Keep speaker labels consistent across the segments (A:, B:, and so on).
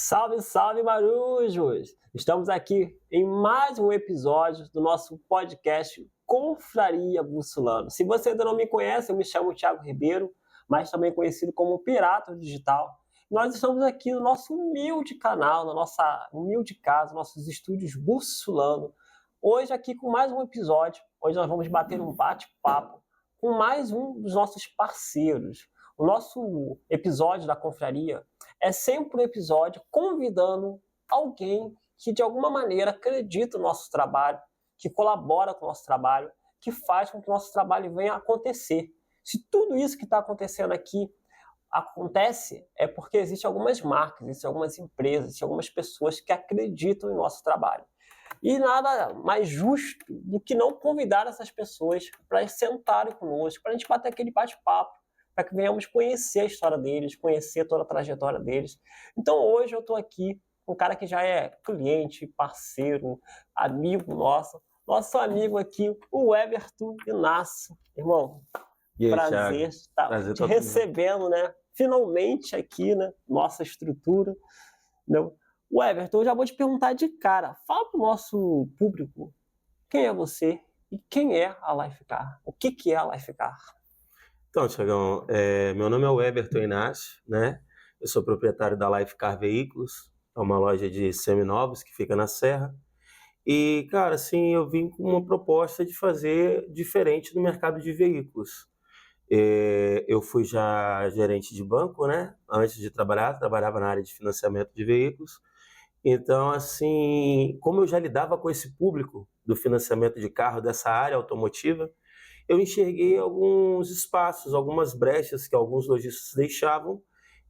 A: Salve, salve, marujos! Estamos aqui em mais um episódio do nosso podcast Confraria Bussolano. Se você ainda não me conhece, eu me chamo Thiago Ribeiro, mas também conhecido como Pirata Digital. Nós estamos aqui no nosso humilde canal, na nossa humilde casa, nossos estúdios Bussolano. Hoje aqui com mais um episódio, onde nós vamos bater um bate-papo com mais um dos nossos parceiros. O nosso episódio da Confraria é sempre um episódio convidando alguém que de alguma maneira acredita no nosso trabalho, que colabora com o nosso trabalho, que faz com que o nosso trabalho venha a acontecer. Se tudo isso que está acontecendo aqui acontece, é porque existem algumas marcas, existem algumas empresas, existem algumas pessoas que acreditam em nosso trabalho. E nada mais justo do que não convidar essas pessoas para sentarem conosco, para a gente bater aquele bate-papo, para que venhamos conhecer a história deles, conhecer toda a trajetória deles. Então hoje eu estou aqui com um cara que já é cliente, parceiro, amigo nosso amigo aqui, o Everton Inácio. Irmão,
B: aí,
A: prazer estar te recebendo, né? Finalmente aqui, né? Nossa estrutura. Não? O Everton, eu já vou te perguntar de cara. Fala para o nosso público quem é você e quem é a Lifecar. O que é a Lifecar?
B: Então, Thiagão, meu nome é o Everton Inácio, né? Eu sou proprietário da Lifecar Veículos, é uma loja de seminovos que fica na Serra. E, cara, assim, eu vim com uma proposta de fazer diferente no mercado de veículos. Eu fui já gerente de banco, né? Antes de trabalhava na área de financiamento de veículos. Então, assim, como eu já lidava com esse público do financiamento de carro, dessa área automotiva, eu enxerguei alguns espaços, algumas brechas que alguns lojistas deixavam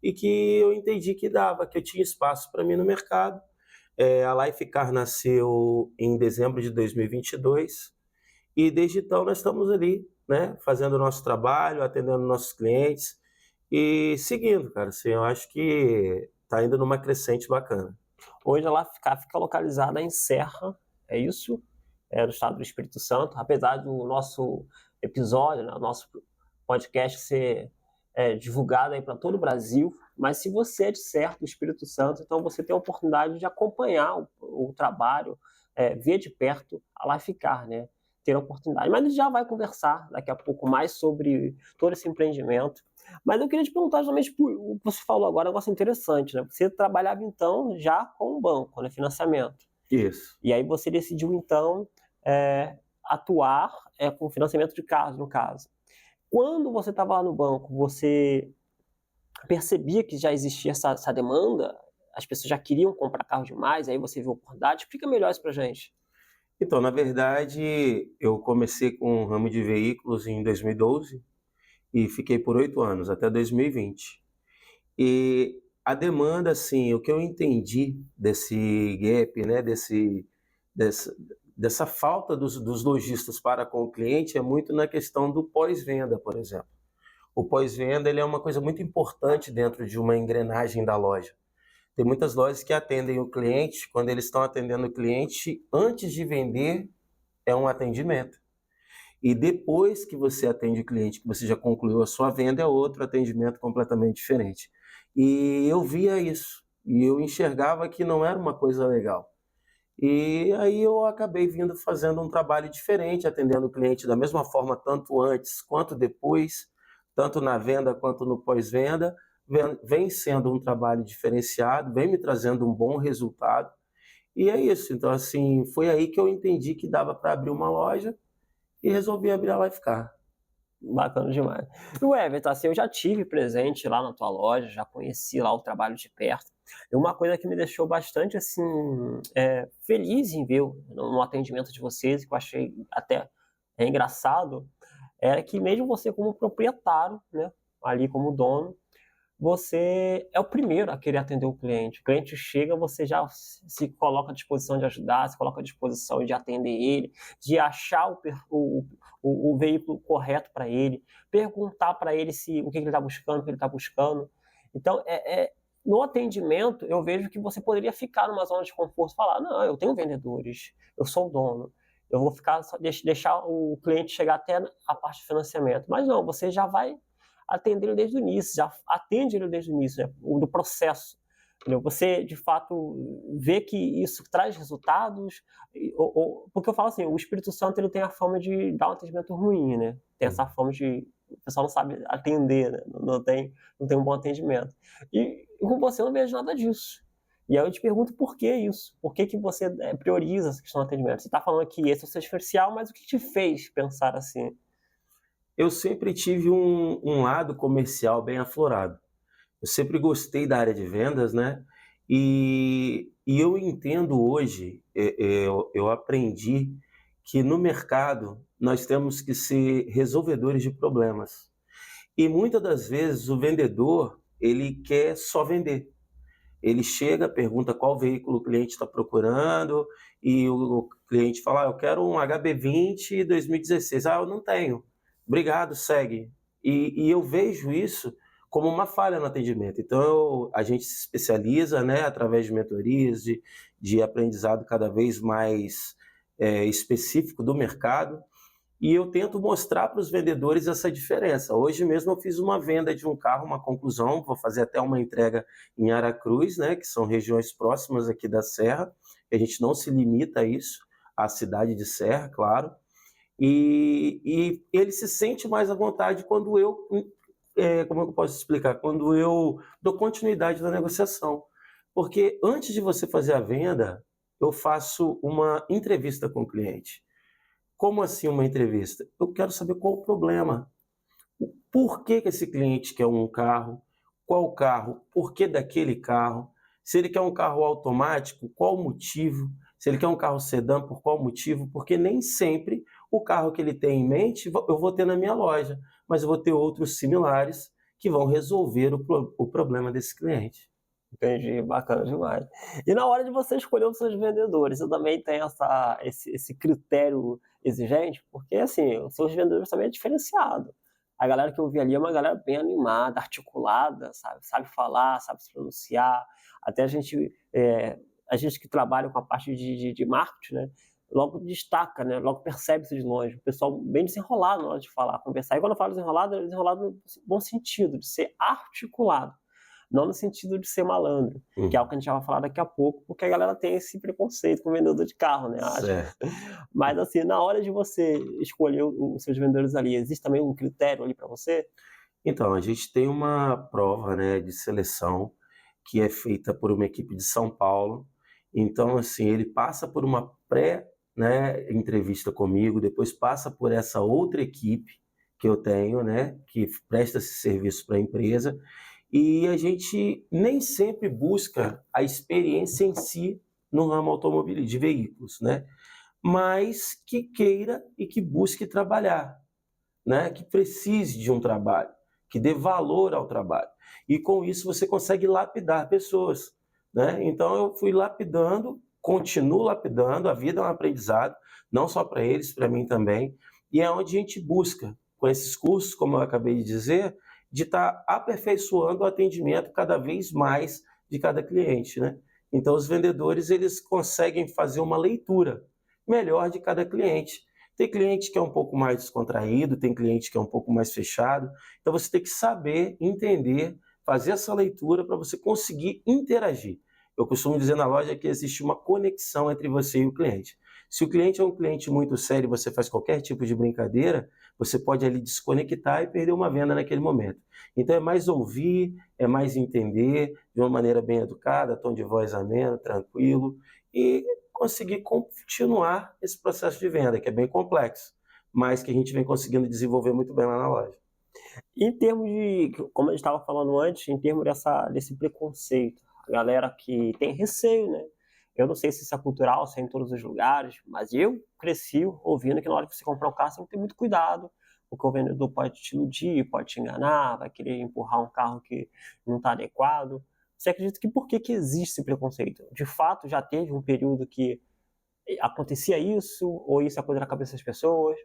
B: e que eu entendi que eu tinha espaço para mim no mercado. A Lifecar nasceu em dezembro de 2022 e desde então nós estamos ali, né, fazendo o nosso trabalho, atendendo nossos clientes e seguindo, cara. Assim, eu acho que está indo numa crescente bacana.
A: Hoje a Lifecar fica localizada em Serra, é isso? No estado do Espírito Santo, apesar do nosso episódio, né, o nosso podcast ser divulgado aí para todo o Brasil, mas se você é de certo do Espírito Santo, então você tem a oportunidade de acompanhar o trabalho, ver de perto a Lifecar, né? Ter a oportunidade. Mas a gente já vai conversar daqui a pouco mais sobre todo esse empreendimento. Mas eu queria te perguntar justamente o que você falou agora, um negócio interessante, né? Você trabalhava então já com o banco, né? Financiamento.
B: Isso.
A: E aí você decidiu então atuar com financiamento de carros, no caso. Quando você estava lá no banco, você percebia que já existia essa demanda? As pessoas já queriam comprar carro demais, aí você viu a oportunidade? Explica melhor isso pra gente.
B: Então, na verdade, eu comecei com o ramo de veículos em 2012 e fiquei por 8 anos, até 2020. E a demanda, assim, o que eu entendi desse gap, né, dessa falta dos lojistas para com o cliente é muito na questão do pós-venda, por exemplo. O pós-venda ele é uma coisa muito importante dentro de uma engrenagem da loja. Tem muitas lojas que atendem o cliente, quando eles estão atendendo o cliente, antes de vender, é um atendimento. E depois que você atende o cliente, que você já concluiu a sua venda, é outro atendimento completamente diferente. E eu via isso, e eu enxergava que não era uma coisa legal. E aí eu acabei fazendo um trabalho diferente, atendendo o cliente da mesma forma, tanto antes quanto depois, tanto na venda quanto no pós-venda. Vem sendo um trabalho diferenciado, vem me trazendo um bom resultado. E é isso. Então, assim, foi aí que eu entendi que dava para abrir uma loja e resolvi abrir a Lifecar.
A: Bacana demais. E o Everton, assim, eu já tive presente lá na tua loja, já conheci lá o trabalho de perto. E uma coisa que me deixou bastante, assim, feliz em ver no atendimento de vocês, que eu achei até engraçado, era que mesmo você como proprietário, né, ali como dono, você é o primeiro a querer atender o cliente. O cliente chega, você já se coloca à disposição de ajudar, se coloca à disposição de atender ele, de achar o veículo correto para ele, perguntar para ele o que ele está buscando, o que ele está buscando. Então, no atendimento, eu vejo que você poderia ficar numa zona de conforto e falar, não, eu tenho vendedores, eu sou o dono, eu vou deixar o cliente chegar até a parte de financiamento. Mas não, você já vai atender ele desde o início, já atende ele desde o início, né, do processo. Entendeu? Você, de fato, vê que isso traz resultados? Porque eu falo assim, o Espírito Santo ele tem a fama de dar um atendimento ruim, né? Tem essa fama de o pessoal não sabe atender, né? Não tem um bom atendimento. E com você eu não vejo nada disso. E aí eu te pergunto por que isso? Por que você prioriza essa questão do atendimento? Você está falando que esse é o seu diferencial, mas o que te fez pensar assim?
B: Eu sempre tive um lado comercial bem aflorado. Eu sempre gostei da área de vendas, né? E eu entendo hoje, eu aprendi que no mercado nós temos que ser resolvedores de problemas. E muitas das vezes o vendedor, ele quer só vender. Ele chega, pergunta qual veículo o cliente está procurando, e o cliente fala: eu quero um HB20 2016. Eu não tenho. Obrigado, segue. E eu vejo isso como uma falha no atendimento. Então, a gente se especializa, né, através de mentorias, de aprendizado cada vez mais específico do mercado, e eu tento mostrar para os vendedores essa diferença. Hoje mesmo eu fiz uma venda de um carro, uma conclusão, vou fazer até uma entrega em Aracruz, né, que são regiões próximas aqui da Serra. A gente não se limita a isso, à cidade de Serra, claro. E ele se sente mais à vontade quando eu, como eu posso explicar, quando eu dou continuidade na negociação. Porque antes de você fazer a venda, eu faço uma entrevista com o cliente. Como assim uma entrevista? Eu quero saber qual o problema. Por que esse cliente quer um carro? Qual carro? Por que daquele carro? Se ele quer um carro automático, qual o motivo? Se ele quer um carro sedã, por qual motivo? Porque nem sempre o carro que ele tem em mente eu vou ter na minha loja, mas eu vou ter outros similares que vão resolver o problema desse cliente.
A: Entendi, bacana demais. E na hora de você escolher os seus vendedores, você também tem esse critério exigente? Porque, assim, os seus vendedores também é diferenciado. A galera que eu vi ali é uma galera bem animada, articulada, sabe? Sabe falar, sabe se pronunciar. Até a gente que trabalha com a parte de marketing, né? Logo destaca, né? Logo percebe isso de longe. O pessoal bem desenrolado na hora de falar, conversar. E quando eu falo desenrolado, é desenrolado no bom sentido, de ser articulado. Não no sentido de ser malandro, que é algo que a gente já vai falar daqui a pouco, porque a galera tem esse preconceito com o vendedor de carro, né, acho.
B: Certo.
A: Mas, assim, na hora de você escolher os seus vendedores ali, existe também um critério ali para você?
B: Então, a gente tem uma prova, né, de seleção que é feita por uma equipe de São Paulo. Então, assim, ele passa por uma né, entrevista comigo, depois passa por essa outra equipe que eu tenho, né, que presta esse serviço para a empresa, e a gente nem sempre busca a experiência em si no ramo automobilístico, de veículos, né, mas que queira e que busque trabalhar, né, que precise de um trabalho, que dê valor ao trabalho. E com isso você consegue lapidar pessoas, né? Então eu fui lapidando, continuo lapidando, a vida é um aprendizado, não só para eles, para mim também, e é onde a gente busca, com esses cursos, como eu acabei de dizer, de estar aperfeiçoando o atendimento cada vez mais de cada cliente, né? Então os vendedores, eles conseguem fazer uma leitura melhor de cada cliente. Tem cliente que é um pouco mais descontraído, tem cliente que é um pouco mais fechado. Então você tem que saber, entender, fazer essa leitura para você conseguir interagir. Eu costumo dizer na loja que existe uma conexão entre você e o cliente. Se o cliente é um cliente muito sério e você faz qualquer tipo de brincadeira, você pode ali desconectar e perder uma venda naquele momento. Então é mais ouvir, é mais entender, de uma maneira bem educada, tom de voz ameno, tranquilo, e conseguir continuar esse processo de venda, que é bem complexo, mas que a gente vem conseguindo desenvolver muito bem lá na loja.
A: Em termos de, como a gente estava falando antes, em termos desse preconceito, a galera que tem receio, né? Eu não sei se isso é cultural, se é em todos os lugares, mas eu cresci ouvindo que na hora que você comprar um carro, você tem que ter muito cuidado, porque o vendedor pode te iludir, pode te enganar, vai querer empurrar um carro que não está adequado. Você acredita que por que existe esse preconceito? De fato, já teve um período que acontecia isso, ou isso é coisa da cabeça das pessoas?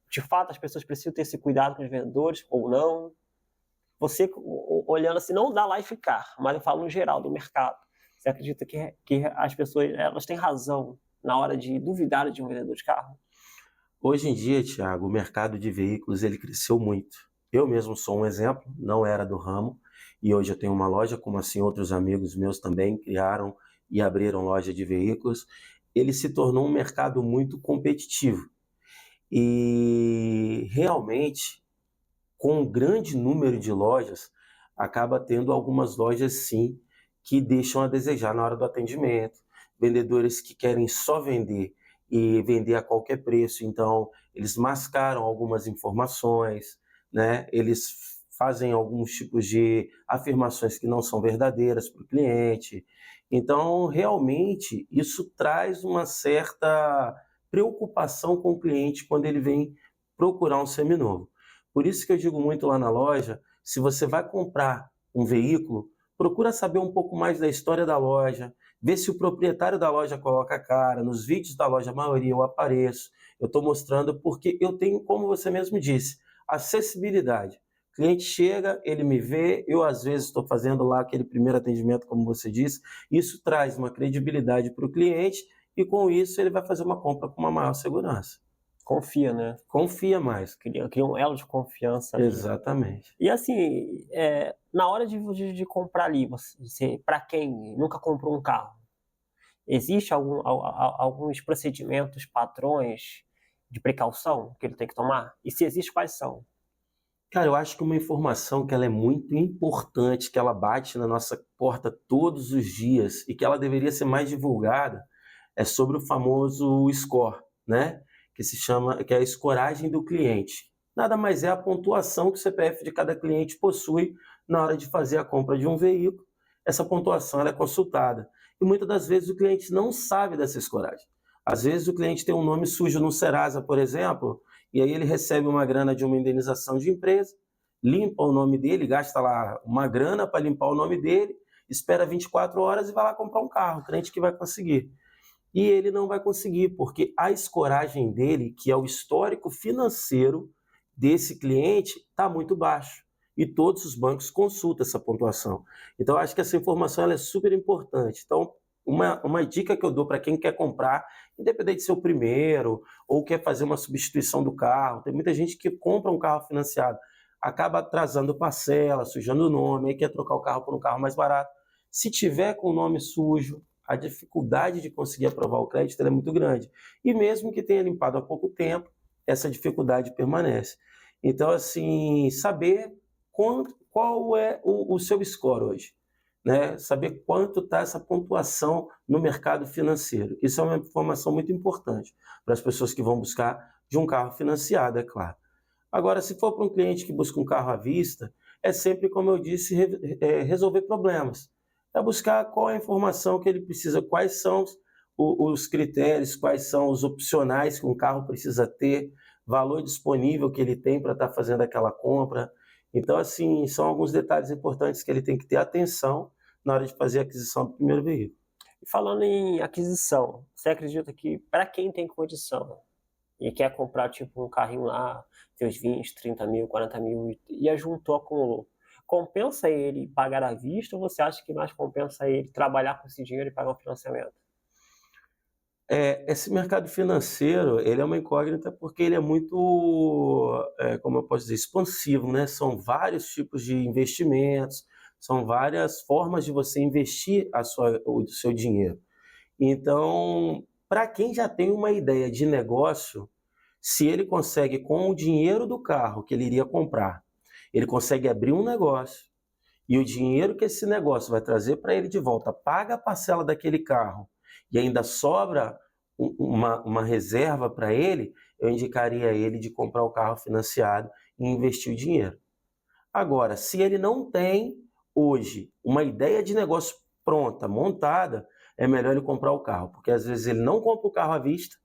A: De fato, as pessoas precisam ter esse cuidado com os vendedores, ou não? Você, olhando assim, não dá lá e ficar, mas eu falo no geral, do mercado. Você acredita que as pessoas elas têm razão na hora de duvidar de um vendedor de carro?
B: Hoje em dia, Thiago, o mercado de veículos ele cresceu muito. Eu mesmo sou um exemplo, não era do ramo, e hoje eu tenho uma loja, como assim outros amigos meus também criaram e abriram loja de veículos, ele se tornou um mercado muito competitivo. E realmente, com um grande número de lojas, acaba tendo algumas lojas sim que deixam a desejar na hora do atendimento, vendedores que querem só vender e vender a qualquer preço, então eles mascaram algumas informações, né? Eles fazem alguns tipos de afirmações que não são verdadeiras para o cliente. Então, realmente, isso traz uma certa preocupação com o cliente quando ele vem procurar um seminovo. Por isso que eu digo muito lá na loja, se você vai comprar um veículo, procura saber um pouco mais da história da loja, ver se o proprietário da loja coloca a cara. Nos vídeos da loja, a maioria eu apareço, eu estou mostrando porque eu tenho, como você mesmo disse, acessibilidade. O cliente chega, ele me vê, eu às vezes estou fazendo lá aquele primeiro atendimento, como você disse, isso traz uma credibilidade para o cliente e com isso ele vai fazer uma compra com uma maior segurança.
A: Confia, né?
B: Confia mais.
A: Cria um elo de confiança ali.
B: Exatamente.
A: E assim, na hora de comprar ali, para quem nunca comprou um carro, existe alguns procedimentos, padrões de precaução que ele tem que tomar? E se existe, quais são?
B: Cara, eu acho que uma informação que ela é muito importante, que ela bate na nossa porta todos os dias e que ela deveria ser mais divulgada, é sobre o famoso score, né? Que se chama, que é a escoragem do cliente. Nada mais é a pontuação que o CPF de cada cliente possui na hora de fazer a compra de um veículo. Essa pontuação ela é consultada. E muitas das vezes o cliente não sabe dessa escoragem. Às vezes o cliente tem um nome sujo no Serasa, por exemplo, e aí ele recebe uma grana de uma indenização de empresa, limpa o nome dele, gasta lá uma grana para limpar o nome dele, espera 24 horas e vai lá comprar um carro, crente que vai conseguir. E ele não vai conseguir, porque a escoragem dele, que é o histórico financeiro desse cliente, está muito baixo. E todos os bancos consultam essa pontuação. Então, eu acho que essa informação ela é super importante. Então, uma dica que eu dou para quem quer comprar, independente de ser o primeiro, ou quer fazer uma substituição do carro, tem muita gente que compra um carro financiado, acaba atrasando parcela, sujando o nome, aí quer trocar o carro por um carro mais barato. Se tiver com o nome sujo, a dificuldade de conseguir aprovar o crédito é muito grande. E mesmo que tenha limpado há pouco tempo, essa dificuldade permanece. Então, assim, saber qual é o seu score hoje, né? Saber quanto está essa pontuação no mercado financeiro. Isso é uma informação muito importante para as pessoas que vão buscar de um carro financiado, é claro. Agora, se for para um cliente que busca um carro à vista, é sempre, como eu disse, resolver problemas. É buscar qual é a informação que ele precisa, quais são os critérios, quais são os opcionais que um carro precisa ter, valor disponível que ele tem para estar fazendo aquela compra. Então, assim, são alguns detalhes importantes que ele tem que ter atenção na hora de fazer a aquisição do primeiro veículo.
A: E falando em aquisição, você acredita que para quem tem condição e quer comprar tipo um carrinho lá, seus 20, 30 mil, 40 mil e ajuntou, acumulou, compensa ele pagar à vista ou você acha que mais compensa ele trabalhar com esse dinheiro e pagar o financiamento?
B: Esse mercado financeiro, ele é uma incógnita porque ele é muito, como eu posso dizer, expansivo, né? São vários tipos de investimentos, são várias formas de você investir o seu dinheiro. Então, para quem já tem uma ideia de negócio, se ele consegue, com o dinheiro do carro que ele iria comprar, ele consegue abrir um negócio e o dinheiro que esse negócio vai trazer para ele de volta paga a parcela daquele carro e ainda sobra uma reserva para ele, eu indicaria ele de comprar o carro financiado e investir o dinheiro. Agora, se ele não tem hoje uma ideia de negócio pronta, montada, é melhor ele comprar o carro, porque às vezes ele não compra o carro à vista,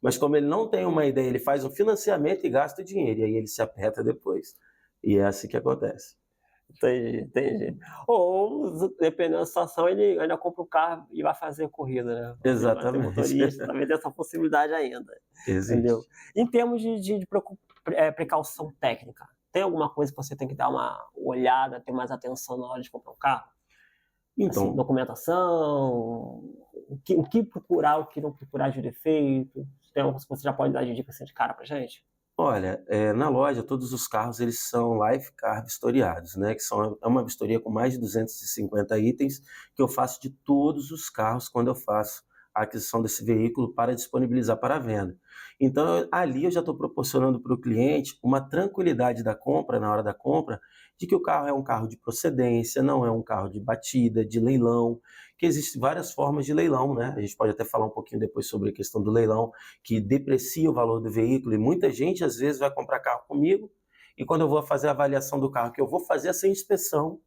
B: mas como ele não tem uma ideia, ele faz um financiamento e gasta o dinheiro, e aí ele se aperta depois. E é assim que acontece.
A: Entendi. Ou, dependendo da situação, ele ainda compra o carro e vai fazer a corrida, né?
B: Exatamente.
A: Vai ter motorista, talvez tenha essa possibilidade ainda.
B: Existe.
A: Entendeu? Em termos de precaução técnica, tem alguma coisa que você tem que dar uma olhada, ter mais atenção na hora de comprar um carro?
B: Então,
A: assim, documentação, o que procurar, o que não procurar de defeito? Tem alguma coisa que você já pode dar de dica assim, de cara pra gente?
B: Olha, na loja todos os carros eles são Life Car vistoriados, né, é uma vistoria com mais de 250 itens, que eu faço de todos os carros quando eu faço a aquisição desse veículo para disponibilizar para a venda. Então ali eu já estou proporcionando para o cliente uma tranquilidade da compra, na hora da compra, de que o carro é um carro de procedência, não é um carro de batida, de leilão, que existem várias formas de leilão, né, a gente pode até falar um pouquinho depois sobre a questão do leilão, que deprecia o valor do veículo, e muita gente às vezes vai comprar carro comigo, e quando eu vou fazer a avaliação do carro, que eu vou fazer essa inspeção,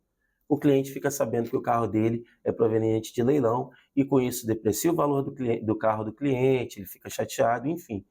B: o cliente fica sabendo que o carro dele é proveniente de leilão, e com isso deprecia o valor do carro do cliente, ele fica chateado, enfim.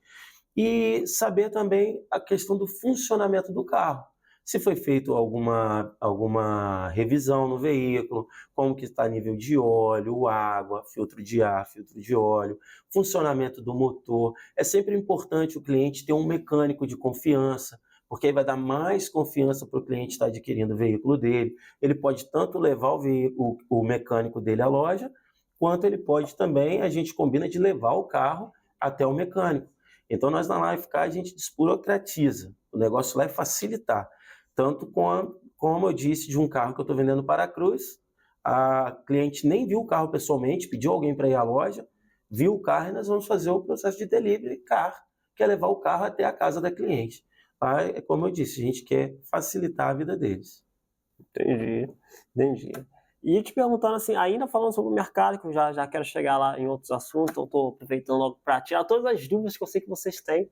B: E saber também a questão do funcionamento do carro. Se foi feito alguma revisão no veículo, como que está nível de óleo, água, filtro de ar, filtro de óleo, funcionamento do motor. É sempre importante o cliente ter um mecânico de confiança, porque aí vai dar mais confiança para o cliente estar adquirindo o veículo dele. Ele pode tanto levar o mecânico dele à loja, quanto ele pode também, a gente combina de levar o carro até o mecânico. Então, nós na Lifecar, a gente desburocratiza. O negócio lá é facilitar. Tanto como eu disse, de um carro que eu estou vendendo para a Cruz, a cliente nem viu o carro pessoalmente, pediu alguém para ir à loja, viu o carro e nós vamos fazer o processo de delivery car, que é levar o carro até a casa da cliente. Tá? É como eu disse, a gente quer facilitar a vida deles.
A: Entendi. E te perguntando assim, ainda falando sobre o mercado, que eu já quero chegar lá em outros assuntos, eu estou aproveitando logo para tirar todas as dúvidas que eu sei que vocês têm.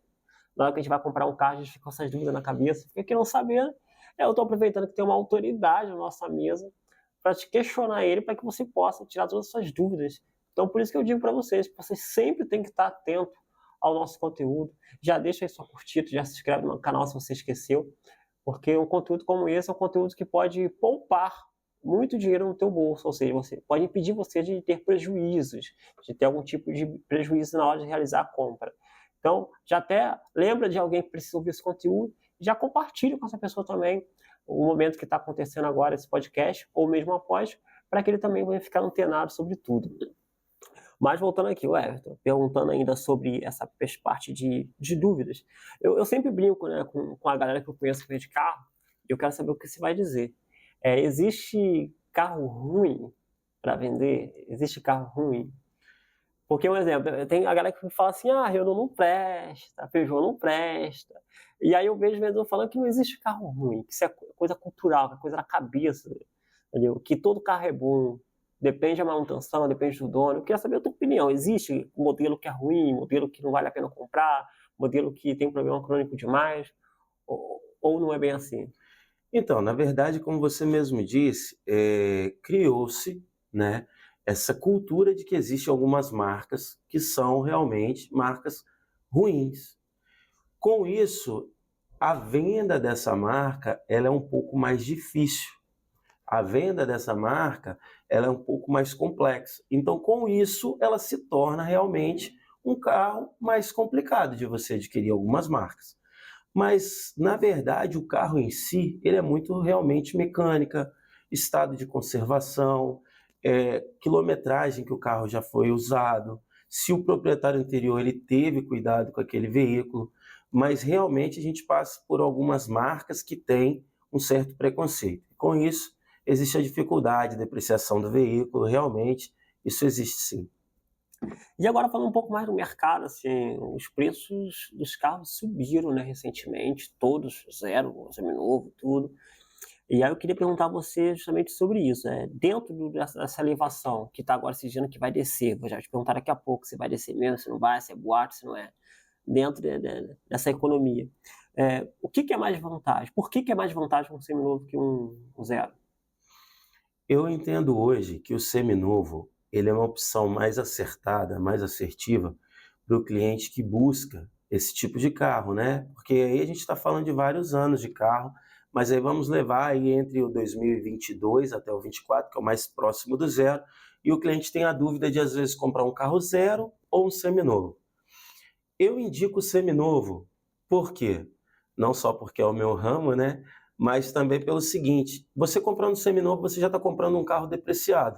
A: Na hora que a gente vai comprar um carro, a gente fica com essas dúvidas na cabeça, fica aqui não sabendo. Eu estou aproveitando que tem uma autoridade na nossa mesa para te questionar ele, para que você possa tirar todas as suas dúvidas. Então, por isso que eu digo para vocês, que vocês sempre têm que estar atento ao nosso conteúdo. Já deixa aí sua curtida, já se inscreve no canal se você esqueceu, porque um conteúdo como esse é um conteúdo que pode poupar muito dinheiro no teu bolso, ou seja, você pode impedir você de ter prejuízos, de ter algum tipo de prejuízo na hora de realizar a compra. Então, já até lembra de alguém que precisa ouvir esse conteúdo, já compartilha com essa pessoa também o momento que está acontecendo agora, esse podcast, ou mesmo após, para que ele também venha ficar antenado sobre tudo. Mas voltando aqui, o Everton, perguntando ainda sobre essa parte de dúvidas. Eu sempre brinco, né, com a galera que eu conheço que vende carro, e eu quero saber o que você vai dizer. Existe carro ruim para vender? Existe carro ruim? Porque, um exemplo, tem a galera que fala assim, Renault não presta, Peugeot não presta. E aí eu vejo o vendedor falando que não existe carro ruim, que isso é coisa cultural, que é coisa da cabeça, entendeu? Que todo carro é bom, depende da manutenção, depende do dono. Eu queria saber a tua opinião. Existe modelo que é ruim, modelo que não vale a pena comprar, modelo que tem problema crônico demais, ou não é bem assim?
B: Então, na verdade, como você mesmo disse, criou-se, né, essa cultura de que existem algumas marcas que são realmente marcas ruins. Com isso, a venda dessa marca ela é um pouco mais difícil. A venda dessa marca ela é um pouco mais complexa. Então, com isso, ela se torna realmente um carro mais complicado de você adquirir algumas marcas. Mas, na verdade, o carro em si, ele é muito realmente mecânica, estado de conservação, quilometragem que o carro já foi usado, se o proprietário anterior ele teve cuidado com aquele veículo, mas realmente a gente passa por algumas marcas que têm um certo preconceito. Com isso, existe a dificuldade, depreciação do veículo, realmente, isso existe sim.
A: E agora falando um pouco mais do mercado, assim, os preços dos carros subiram, né, recentemente, todos, zero, seminovo, tudo. E aí eu queria perguntar a você justamente sobre isso, dentro dessa elevação que está agora se dizendo que vai descer, vou já te perguntar daqui a pouco se vai descer mesmo, se não vai, se é boato, se não é, dentro dessa economia. O que é mais vantagem? Por que é mais vantagem um seminovo que um zero?
B: Eu entendo hoje que o seminovo ele é uma opção mais acertada, mais assertiva para o cliente que busca esse tipo de carro, né? Porque aí a gente está falando de vários anos de carro, mas aí vamos levar aí entre o 2022 até o 24, que é o mais próximo do zero, e o cliente tem a dúvida de às vezes comprar um carro zero ou um seminovo. Eu indico o seminovo, por quê? Não só porque é o meu ramo, né? Mas também pelo seguinte, você comprando um seminovo, você já está comprando um carro depreciado,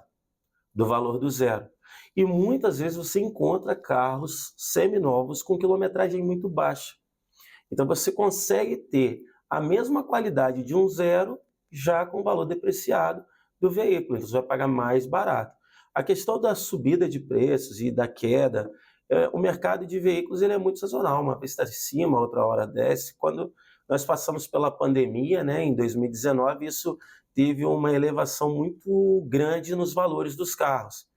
B: do valor do zero. E muitas vezes você encontra carros seminovos com quilometragem muito baixa. Então você consegue ter a mesma qualidade de um zero já com o valor depreciado do veículo, então você vai pagar mais barato. A questão da subida de preços e da queda, o mercado de veículos ele é muito sazonal, uma vez está de cima, outra hora desce. Quando nós passamos pela pandemia, né, em 2019, isso teve uma elevação muito grande nos valores dos carros.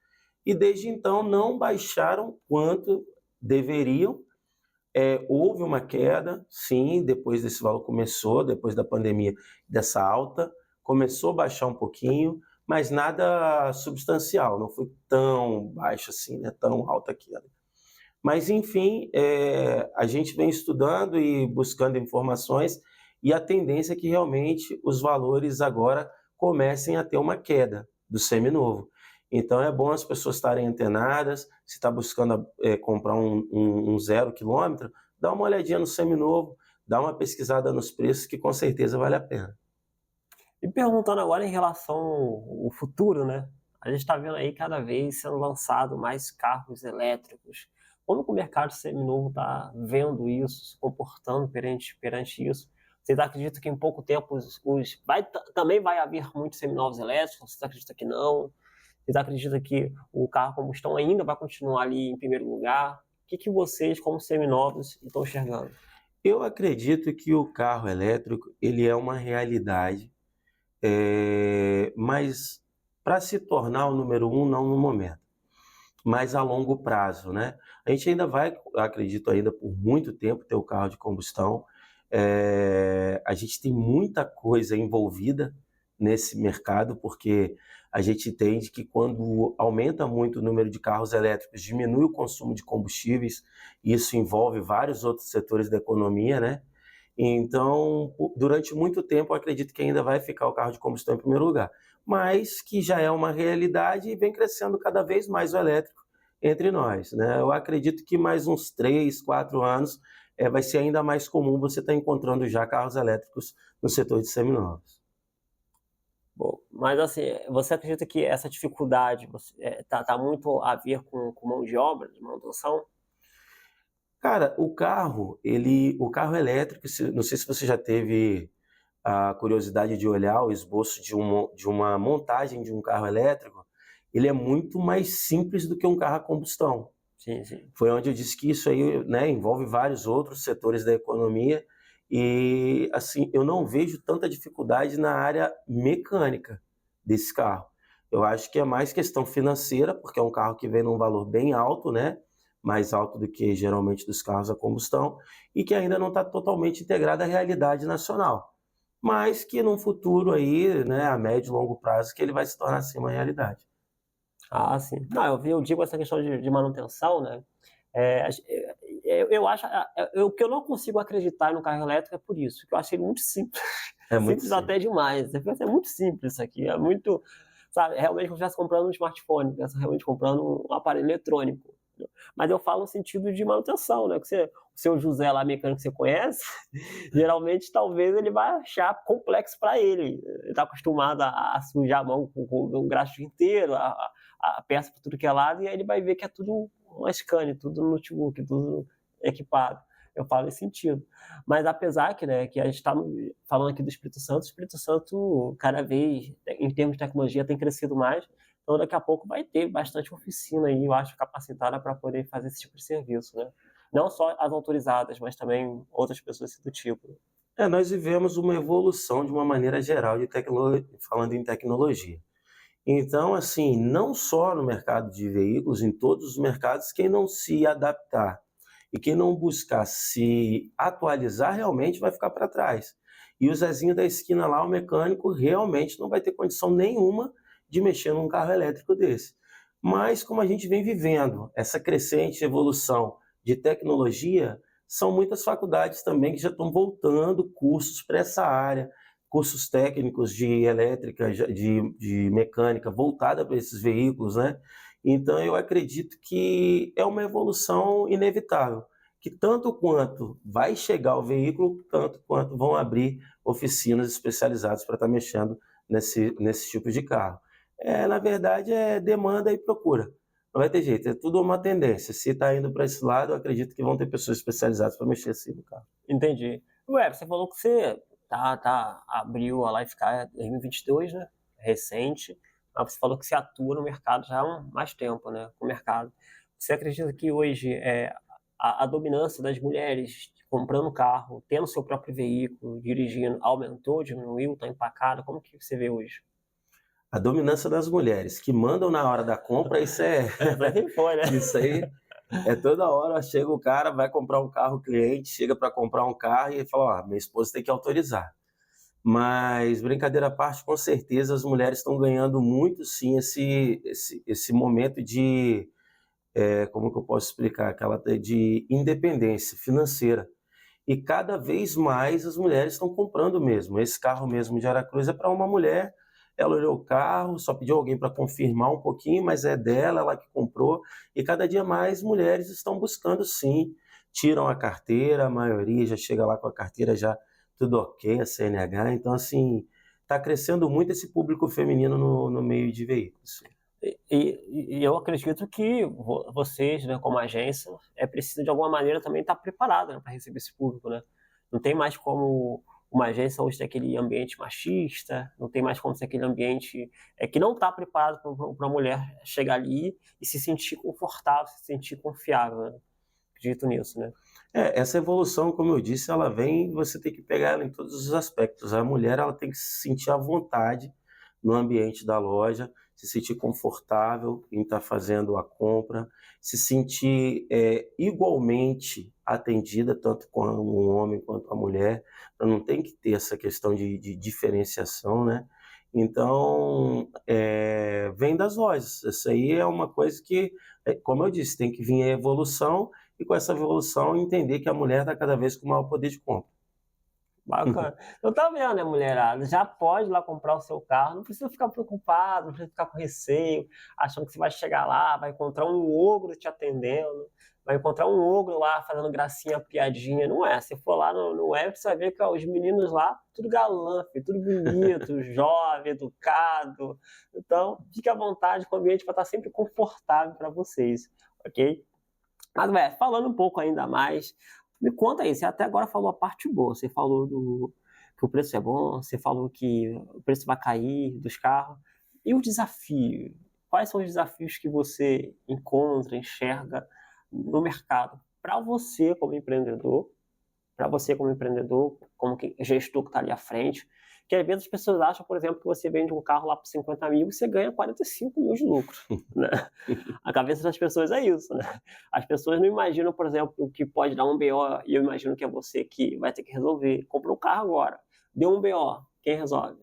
B: E desde então não baixaram quanto deveriam. Houve uma queda, sim, depois desse valor começou, depois da pandemia, dessa alta, começou a baixar um pouquinho, mas nada substancial, não foi tão baixo assim, né, tão alta a queda. Mas, enfim, a gente vem estudando e buscando informações e a tendência é que realmente os valores agora comecem a ter uma queda do seminovo. Então é bom as pessoas estarem antenadas, se está buscando comprar um 0 km, dá uma olhadinha no seminovo, dá uma pesquisada nos preços que com certeza vale a pena.
A: E perguntando agora em relação ao futuro, né? A gente está vendo aí cada vez sendo lançado mais carros elétricos. Como que o mercado seminovo está vendo isso, se comportando perante isso? Vocês acreditam que em pouco tempo também vai haver muitos seminovos elétricos? Vocês acreditam que não? Vocês acreditam que o carro a combustão ainda vai continuar ali em primeiro lugar? O que vocês, como seminovos, estão enxergando?
B: Eu acredito que o carro elétrico ele é uma realidade, mas para se tornar o número um, não no momento, mas a longo prazo, né? A gente ainda vai, acredito ainda por muito tempo, ter o carro de combustão. A gente tem muita coisa envolvida nesse mercado, porque a gente entende que quando aumenta muito o número de carros elétricos, diminui o consumo de combustíveis, e isso envolve vários outros setores da economia, né? Então, durante muito tempo, eu acredito que ainda vai ficar o carro de combustão em primeiro lugar, mas que já é uma realidade e vem crescendo cada vez mais o elétrico entre nós, né? Eu acredito que mais uns 3, 4 anos vai ser ainda mais comum você estar encontrando já carros elétricos no setor de seminovos.
A: Bom, mas assim, você acredita que essa dificuldade tá muito a ver com mão de obra, de manutenção?
B: Cara, o carro elétrico, não sei se você já teve a curiosidade de olhar o esboço de uma montagem de um carro elétrico, ele é muito mais simples do que um carro a combustão.
A: Sim, sim.
B: Foi onde eu disse que isso aí, né, envolve vários outros setores da economia e, assim, eu não vejo tanta dificuldade na área mecânica desse carro. Eu acho que é mais questão financeira, porque é um carro que vem num valor bem alto, né, mais alto do que geralmente dos carros a combustão, e que ainda não está totalmente integrado à realidade nacional. Mas que num futuro aí, né, a médio e longo prazo, que ele vai se tornar assim uma realidade.
A: Ah, sim. Não, eu digo essa questão de manutenção, né? Eu acho, o que eu não consigo acreditar no carro elétrico é por isso, que eu achei muito simples,
B: É muito
A: simples até demais. É muito simples isso aqui, é muito, sabe, realmente como se estivesse comprando um smartphone, estivesse realmente comprando um aparelho eletrônico. Entendeu? Mas eu falo no sentido de manutenção, né? Que o seu José lá, mecânico que você conhece, geralmente talvez ele vai achar complexo para ele. Ele está acostumado a sujar a mão com um graxo inteiro, a peça por tudo que é lado, e aí ele vai ver que é tudo uma scan, tudo no notebook, tudo equipado. Eu falo nesse sentido. Mas apesar que, né, que a gente está falando aqui do Espírito Santo cada vez, em termos de tecnologia, tem crescido mais. Então daqui a pouco vai ter bastante oficina aí, eu acho, capacitada para poder fazer esse tipo de serviço, né? Não só as autorizadas, mas também outras pessoas do tipo.
B: Nós vivemos uma evolução de uma maneira geral falando em tecnologia. Então, assim, não só no mercado de veículos, em todos os mercados, quem não se adaptar e quem não buscar se atualizar realmente vai ficar para trás. E o Zezinho da esquina lá, o mecânico, realmente não vai ter condição nenhuma de mexer num carro elétrico desse. Mas como a gente vem vivendo essa crescente evolução de tecnologia, são muitas faculdades também que já estão voltando cursos para essa área, cursos técnicos de elétrica, de mecânica voltada para esses veículos, né? Então eu acredito que é uma evolução inevitável, que tanto quanto vai chegar o veículo, tanto quanto vão abrir oficinas especializadas para estar mexendo nesse tipo de carro. Na verdade, é demanda e procura. não vai ter jeito, é tudo uma tendência. Se está indo para esse lado, eu acredito que vão ter pessoas especializadas para mexer assim no carro.
A: Entendi. Você falou que você abriu a Lifecar em 2022, né? Recente. Mas você falou que você atua no mercado já há mais tempo, né? Com o mercado. Você acredita que hoje a dominância das mulheres comprando carro, tendo seu próprio veículo, dirigindo, aumentou, diminuiu, está empacada? Como que você vê hoje?
B: A dominância das mulheres, que mandam na hora da compra, isso é...
A: Sempre foi, né?
B: Isso aí é toda hora, chega o cara, vai comprar um carro, o cliente chega para comprar um carro e fala, minha esposa tem que autorizar. Mas, brincadeira à parte, com certeza as mulheres estão ganhando muito, sim, esse momento de, como que eu posso explicar, aquela de independência financeira. E cada vez mais as mulheres estão comprando mesmo. Esse carro mesmo de Aracruz é para uma mulher, ela olhou o carro, só pediu alguém para confirmar um pouquinho, mas é dela, ela que comprou. E cada dia mais mulheres estão buscando, sim, tiram a carteira, a maioria já chega lá com a carteira já tudo ok, a CNH. Então, assim, está crescendo muito esse público feminino no meio de veículos.
A: E eu acredito que vocês, né, como agência, preciso de alguma maneira também estar preparada, né, para receber esse público, né? Não tem mais como uma agência hoje ter aquele ambiente machista, não tem mais como ter aquele ambiente que não está preparado para a mulher chegar ali e se sentir confortável, se sentir confiável, né? Acredito nisso, né?
B: Essa evolução, como eu disse, ela vem, você tem que pegar ela em todos os aspectos. A mulher, ela tem que se sentir à vontade no ambiente da loja, se sentir confortável em estar fazendo a compra, se sentir igualmente atendida, tanto com o homem quanto a mulher, para não ter que ter essa questão de diferenciação, né? Então, vem das lojas. Isso aí é uma coisa que, como eu disse, tem que vir a evolução, e com essa evolução entender que a mulher está cada vez com maior poder de compra.
A: Bacana. Então tá vendo, né, mulherada? Já pode ir lá comprar o seu carro, não precisa ficar preocupado, não precisa ficar com receio, achando que você vai chegar lá, vai encontrar um ogro te atendendo, vai encontrar um ogro lá fazendo gracinha, piadinha. Não é. Se for lá no web, você vai ver que os meninos lá, tudo galã, tudo bonito, jovem, educado. Então, fique à vontade com o ambiente para estar sempre confortável para vocês, ok? Mas, falando um pouco ainda mais, me conta aí, você até agora falou a parte boa, você falou que o preço é bom, você falou que o preço vai cair dos carros. E o desafio? Quais são os desafios que você encontra, enxerga no mercado? Para você como empreendedor, como gestor que está ali à frente, que às vezes as pessoas acham, por exemplo, que você vende um carro lá por 50 mil e você ganha 45 mil de lucro, né? A cabeça das pessoas é isso, né? As pessoas não imaginam, por exemplo, que pode dar um BO e eu imagino que é você que vai ter que resolver. Comprou um carro agora, deu um BO, quem resolve?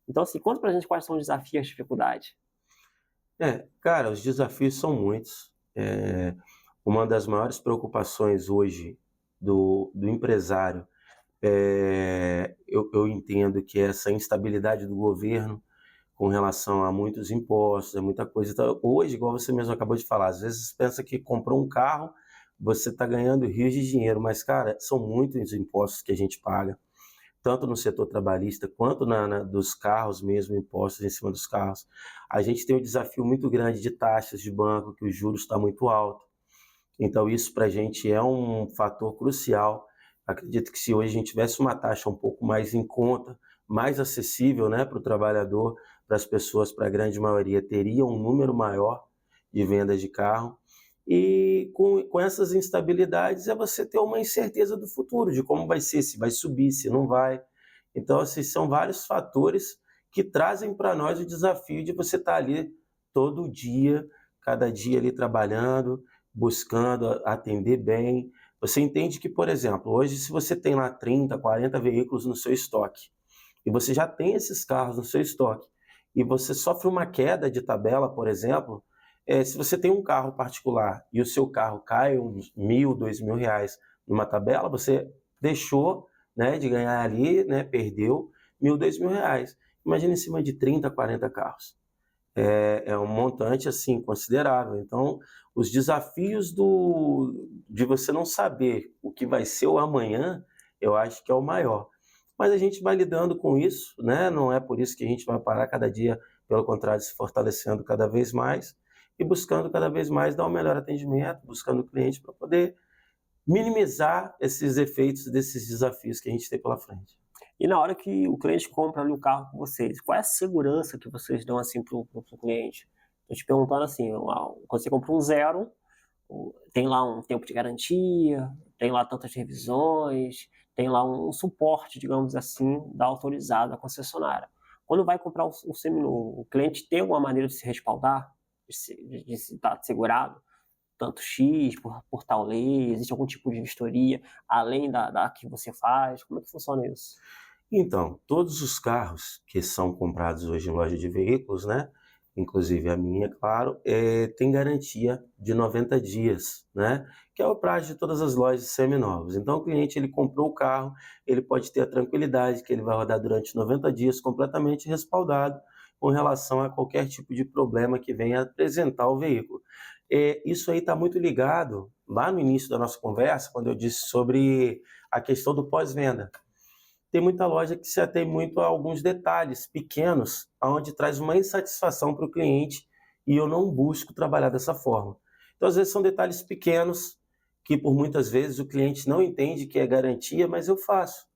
A: Então, assim, conta pra gente quais são os desafios e as dificuldades.
B: Cara, os desafios são muitos. Uma das maiores preocupações hoje do empresário, eu entendo que essa instabilidade do governo com relação a muitos impostos, a muita coisa. Então, hoje, igual você mesmo acabou de falar, às vezes pensa que comprou um carro, você está ganhando rios de dinheiro, mas, cara, são muitos impostos que a gente paga, tanto no setor trabalhista quanto dos carros mesmo, impostos em cima dos carros. A gente tem um desafio muito grande de taxas de banco, que o juros está muito alto. Então, isso para a gente é um fator crucial. Acredito que se hoje a gente tivesse uma taxa um pouco mais em conta, mais acessível, né, para o trabalhador, para as pessoas, para a grande maioria, teria um número maior de vendas de carro. E com essas instabilidades é você ter uma incerteza do futuro, de como vai ser, se vai subir, se não vai. Então, assim, são vários fatores que trazem para nós o desafio de você estar ali todo dia, cada dia ali trabalhando, buscando atender bem. Você entende que, por exemplo, hoje se você tem lá 30, 40 veículos no seu estoque, e você já tem esses carros no seu estoque, e você sofre uma queda de tabela, por exemplo, se você tem um carro particular e o seu carro cai uns R$1.000, R$2.000 numa tabela, você deixou, né, de ganhar ali, né, perdeu R$1.000, R$2.000. Imagina em cima de 30, 40 carros. É um montante assim considerável. Então, os desafios de você não saber o que vai ser o amanhã, eu acho que é o maior. Mas a gente vai lidando com isso, né? Não é por isso que a gente vai parar cada dia, pelo contrário, se fortalecendo cada vez mais. e buscando cada vez mais dar um melhor atendimento, buscando o cliente para poder minimizar esses efeitos desses desafios que a gente tem pela frente.
A: E na hora que o cliente compra ali o carro com vocês, qual é a segurança que vocês dão assim pro cliente? Estou te perguntando assim, quando você compra um zero, tem lá um tempo de garantia, tem lá tantas revisões, tem lá um suporte, digamos assim, da autorizada, da concessionária. Quando vai comprar o seminovo, o cliente tem alguma maneira de se respaldar, de se estar segurado? Tanto X por tal lei, existe algum tipo de vistoria além da que você faz? Como é que funciona isso?
B: Então, todos os carros que são comprados hoje em loja de veículos, né, inclusive a minha, claro, tem garantia de 90 dias, né, que é o prazo de todas as lojas seminovas. Então, o cliente, ele comprou o carro, ele pode ter a tranquilidade que ele vai rodar durante 90 dias completamente respaldado com relação a qualquer tipo de problema que venha apresentar o veículo. Isso aí está muito ligado, lá no início da nossa conversa, quando eu disse sobre a questão do pós-venda. Tem muita loja que se atém muito a alguns detalhes pequenos, onde traz uma insatisfação para o cliente, e eu não busco trabalhar dessa forma. Então, às vezes, são detalhes pequenos que, por muitas vezes, o cliente não entende que é garantia, mas eu faço,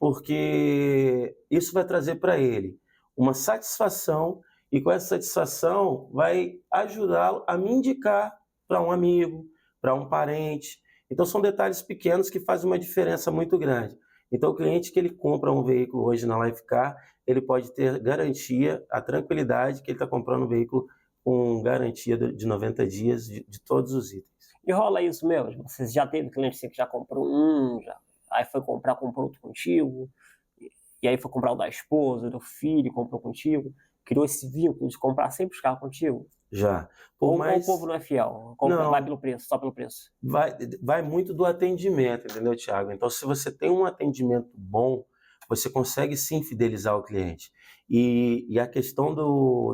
B: porque isso vai trazer para ele uma satisfação, e com essa satisfação vai ajudá-lo a me indicar para um amigo, para um parente. Então, são detalhes pequenos que fazem uma diferença muito grande. Então, o cliente que ele compra um veículo hoje na Lifecar, ele pode ter garantia, a tranquilidade que ele está comprando um veículo com garantia de 90 dias de todos os itens.
A: E rola isso mesmo? Você já teve cliente assim, que já comprou aí foi comprar, comprou outro contigo, e aí foi comprar o da esposa, do filho, comprou contigo, criou esse vínculo de comprar sempre os carros contigo?
B: Já.
A: Ou o povo não é fiel? Vai pelo preço, só pelo preço?
B: Vai muito do atendimento, entendeu, Thiago? Então, se você tem um atendimento bom, você consegue sim fidelizar o cliente. E a questão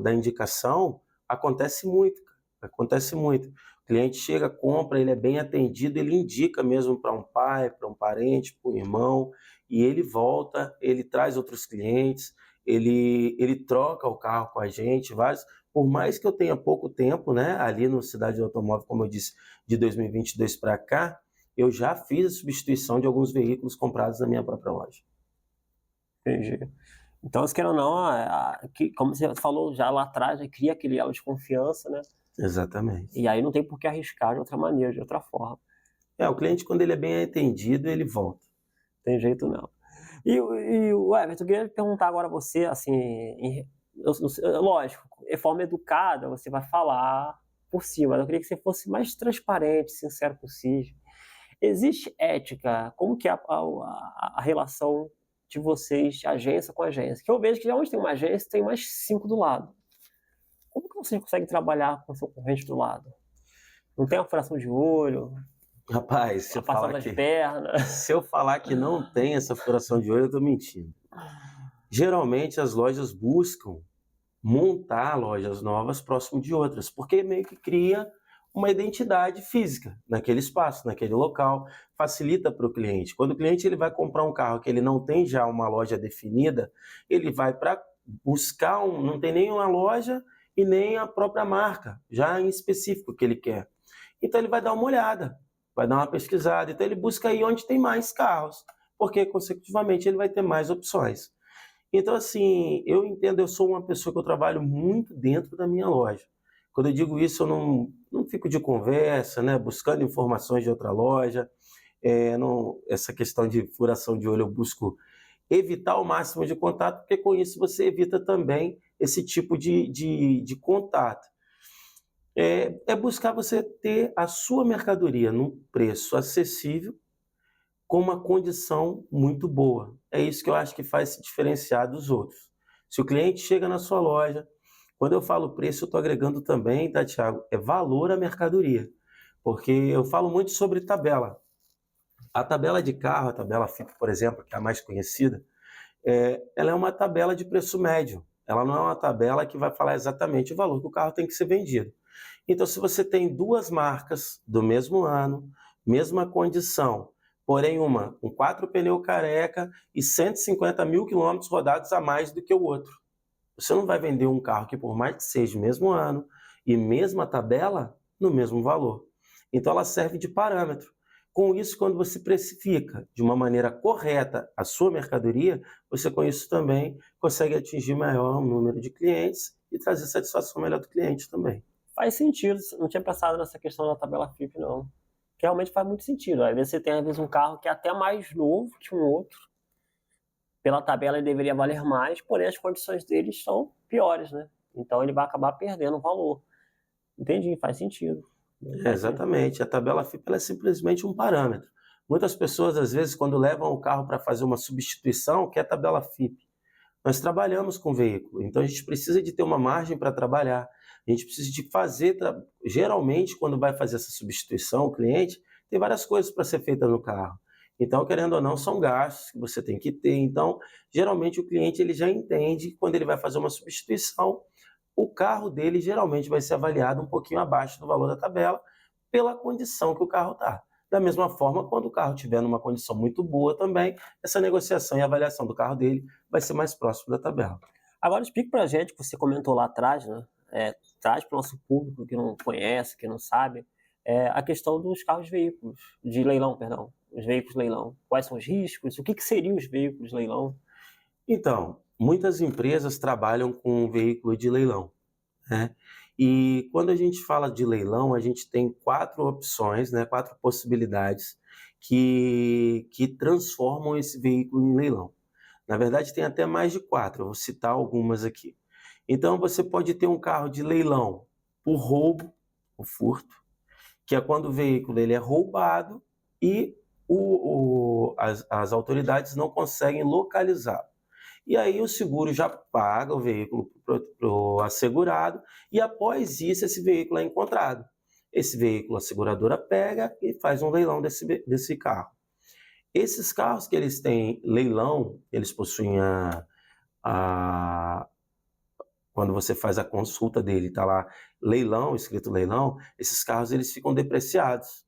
B: da indicação acontece muito, acontece muito. O cliente chega, compra, ele é bem atendido, ele indica mesmo para um pai, para um parente, para um irmão, e ele volta, ele traz outros clientes, ele troca o carro com a gente, vários. Por mais que eu tenha pouco tempo, né, ali no Cidade do Automóvel, como eu disse, de 2022 para cá, eu já fiz a substituição de alguns veículos comprados na minha própria loja.
A: Entendi. Então, se quer ou não, como você falou já lá atrás, cria aquele elo de confiança, né?
B: Exatamente.
A: E aí não tem por que arriscar de outra maneira, de outra forma.
B: O cliente, quando ele é bem atendido, ele volta.
A: Tem jeito não. E Everton, eu queria perguntar agora a você, assim, lógico, de forma educada, você vai falar por cima, mas eu queria que você fosse mais transparente, sincero possível. Existe ética? Como que é a relação de vocês, agência com agência? Que eu vejo que onde tem uma agência, tem mais 5 do lado. Como que você consegue trabalhar com o seu concorrente do lado? Não tem uma furação de olho?
B: Rapaz,
A: se eu
B: falar que não tem essa furação de olho, eu estou mentindo. Geralmente as lojas buscam montar lojas novas próximo de outras, porque meio que cria uma identidade física naquele espaço, naquele local, facilita para o cliente. Quando o cliente ele vai comprar um carro que ele não tem já uma loja definida, ele vai para buscar não tem nem uma loja e nem a própria marca, já em específico que ele quer. Então ele vai dar uma olhada, vai dar uma pesquisada, então ele busca aí onde tem mais carros, porque consecutivamente ele vai ter mais opções. Então, assim, eu entendo, eu sou uma pessoa que eu trabalho muito dentro da minha loja. Quando eu digo isso, eu não fico de conversa, né, buscando informações de outra loja. Essa questão de furação de olho eu busco evitar o máximo de contato, porque com isso você evita também esse tipo de contato. É buscar você ter a sua mercadoria num preço acessível, com uma condição muito boa. É isso que eu acho que faz se diferenciar dos outros. Se o cliente chega na sua loja, quando eu falo preço, eu estou agregando também, tá, Thiago? É valor à mercadoria. Porque eu falo muito sobre tabela. A tabela de carro, a tabela FIPE, por exemplo, que é a mais conhecida, ela é uma tabela de preço médio. Ela não é uma tabela que vai falar exatamente o valor que o carro tem que ser vendido. Então, se você tem duas marcas do mesmo ano, mesma condição, porém uma com 4 pneus careca e 150 mil quilômetros rodados a mais do que o outro, você não vai vender um carro que, por mais que seja o mesmo ano e mesma tabela no mesmo valor. Então ela serve de parâmetro. Com isso, quando você precifica de uma maneira correta a sua mercadoria, você com isso também consegue atingir maior número de clientes e trazer satisfação melhor do cliente também.
A: Faz sentido, não tinha pensado nessa questão da tabela FIP, não. Que realmente faz muito sentido. Às vezes você tem um carro que é até mais novo que um outro, pela tabela ele deveria valer mais, porém as condições dele são piores, né? Então ele vai acabar perdendo valor. Entendi, faz sentido.
B: Exatamente. A tabela FIP ela é simplesmente um parâmetro. Muitas pessoas, às vezes, quando levam o carro para fazer uma substituição, quer a tabela FIP. Nós trabalhamos com veículo, então a gente precisa de ter uma margem para trabalhar. A gente precisa de fazer, geralmente, quando vai fazer essa substituição, o cliente tem várias coisas para ser feita no carro. Então, querendo ou não, são gastos que você tem que ter. Então, geralmente, o cliente ele já entende que quando ele vai fazer uma substituição, o carro dele geralmente vai ser avaliado um pouquinho abaixo do valor da tabela pela condição que o carro está. Da mesma forma, quando o carro estiver numa condição muito boa também, essa negociação e avaliação do carro dele vai ser mais próximo da tabela.
A: Agora explique para a gente, que você comentou lá atrás, né? Traz para o nosso público que não conhece, que não sabe, a questão dos carros de leilão, perdão, os veículos de leilão. Quais são os riscos? O que seriam os veículos de leilão?
B: Então, muitas empresas trabalham com um veículo de leilão, né? E quando a gente fala de leilão, a gente tem 4 opções, né? 4 possibilidades que transformam esse veículo em leilão. Na verdade, tem até mais de 4, eu vou citar algumas aqui. Então, você pode ter um carro de leilão por roubo, o furto, que é quando o veículo ele é roubado e as autoridades não conseguem localizá-lo. E aí o seguro já paga o veículo para o assegurado e após isso esse veículo é encontrado. Esse veículo a seguradora pega e faz um leilão desse carro. Esses carros que eles têm leilão, eles possuem quando você faz a consulta dele, está lá leilão, escrito leilão, esses carros eles ficam depreciados.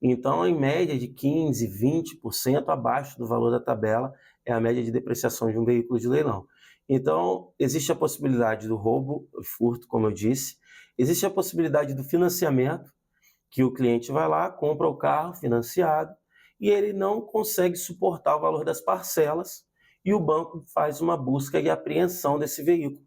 B: Então, em média de 15%, 20% abaixo do valor da tabela é a média de depreciação de um veículo de leilão. Então, existe a possibilidade do roubo, furto, como eu disse. Existe a possibilidade do financiamento, que o cliente vai lá, compra o carro financiado e ele não consegue suportar o valor das parcelas e o banco faz uma busca e apreensão desse veículo.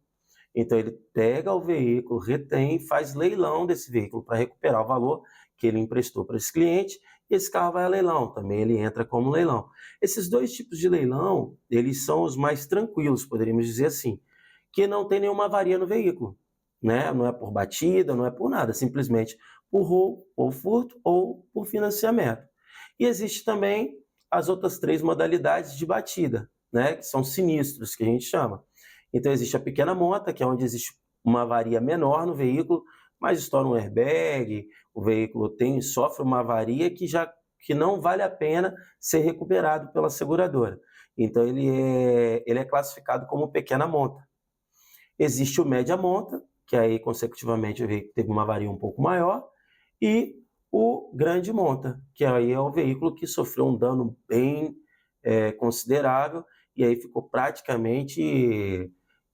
B: Então, ele pega o veículo, retém, faz leilão desse veículo para recuperar o valor que ele emprestou para esse cliente, e esse carro vai a leilão, também ele entra como leilão. Esses 2 tipos de leilão, eles são os mais tranquilos, poderíamos dizer assim, que não tem nenhuma avaria no veículo, né? Não é por batida, não é por nada, simplesmente por roubo, ou furto, ou por financiamento. E existe também as outras 3 modalidades de batida, né? Que são sinistros, que a gente chama. Então existe a pequena monta, que é onde existe uma avaria menor no veículo, mas estoura um airbag, o veículo sofre uma avaria que não vale a pena ser recuperado pela seguradora. Então ele é classificado como pequena monta. Existe o média monta, que aí consecutivamente o veículo teve uma avaria um pouco maior, e o grande monta, que aí é o veículo que sofreu um dano bem considerável e aí ficou praticamente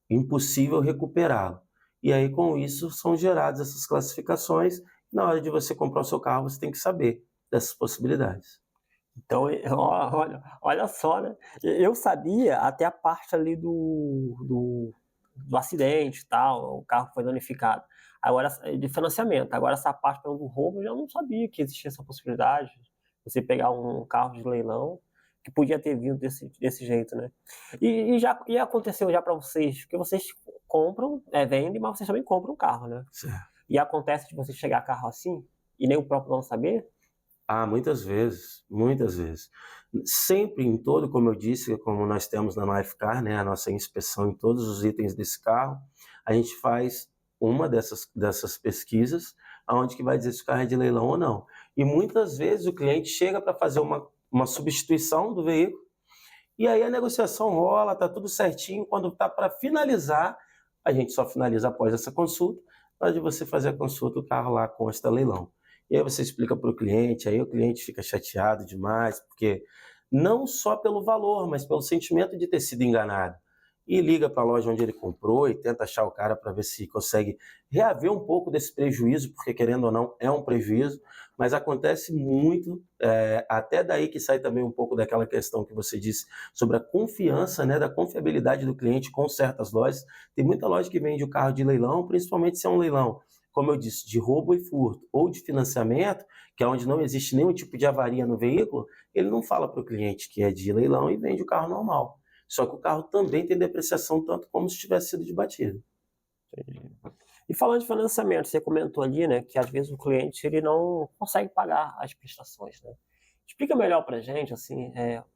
B: impossível recuperá-lo. E aí, com isso, são geradas essas classificações. Na hora de você comprar o seu carro, você tem que saber dessas possibilidades.
A: Então, olha só, né? Eu sabia até a parte ali do acidente e tal, o carro foi danificado. Agora, de financiamento. Agora, essa parte do roubo, eu já não sabia que existia essa possibilidade. Você pegar um carro de leilão, que podia ter vindo desse jeito, né? E aconteceu já para vocês, que vocês compram, vendem, mas vocês também compram um carro, né?
B: Certo.
A: E acontece de você chegar a carro assim, e nem o próprio dono saber?
B: Ah, muitas vezes, muitas vezes. Sempre em todo, como eu disse, como nós temos na Lifecar, né, a nossa inspeção em todos os itens desse carro, a gente faz uma dessas pesquisas, onde que vai dizer se o carro é de leilão ou não. E muitas vezes o cliente chega para fazer uma substituição do veículo, e aí a negociação rola, está tudo certinho. Quando está para finalizar, a gente só finaliza após essa consulta. Na hora de você fazer a consulta, o carro lá consta leilão. E aí você explica para o cliente, aí o cliente fica chateado demais, porque não só pelo valor, mas pelo sentimento de ter sido enganado. e liga para a loja onde ele comprou e tenta achar o cara para ver se consegue reaver um pouco desse prejuízo, porque querendo ou não é um prejuízo, mas acontece muito, até daí que sai também um pouco daquela questão que você disse sobre a confiança, né, da confiabilidade do cliente com certas lojas. Tem muita loja que vende o carro de leilão, principalmente se é um leilão, como eu disse, de roubo e furto, ou de financiamento, que é onde não existe nenhum tipo de avaria no veículo, ele não fala para o cliente que é de leilão e vende o carro normal. Só que o carro também tem depreciação tanto como se tivesse sido de batida.
A: E falando de financiamento, você comentou ali, né, que às vezes o cliente ele não consegue pagar as prestações, né? Explica melhor para a gente, assim,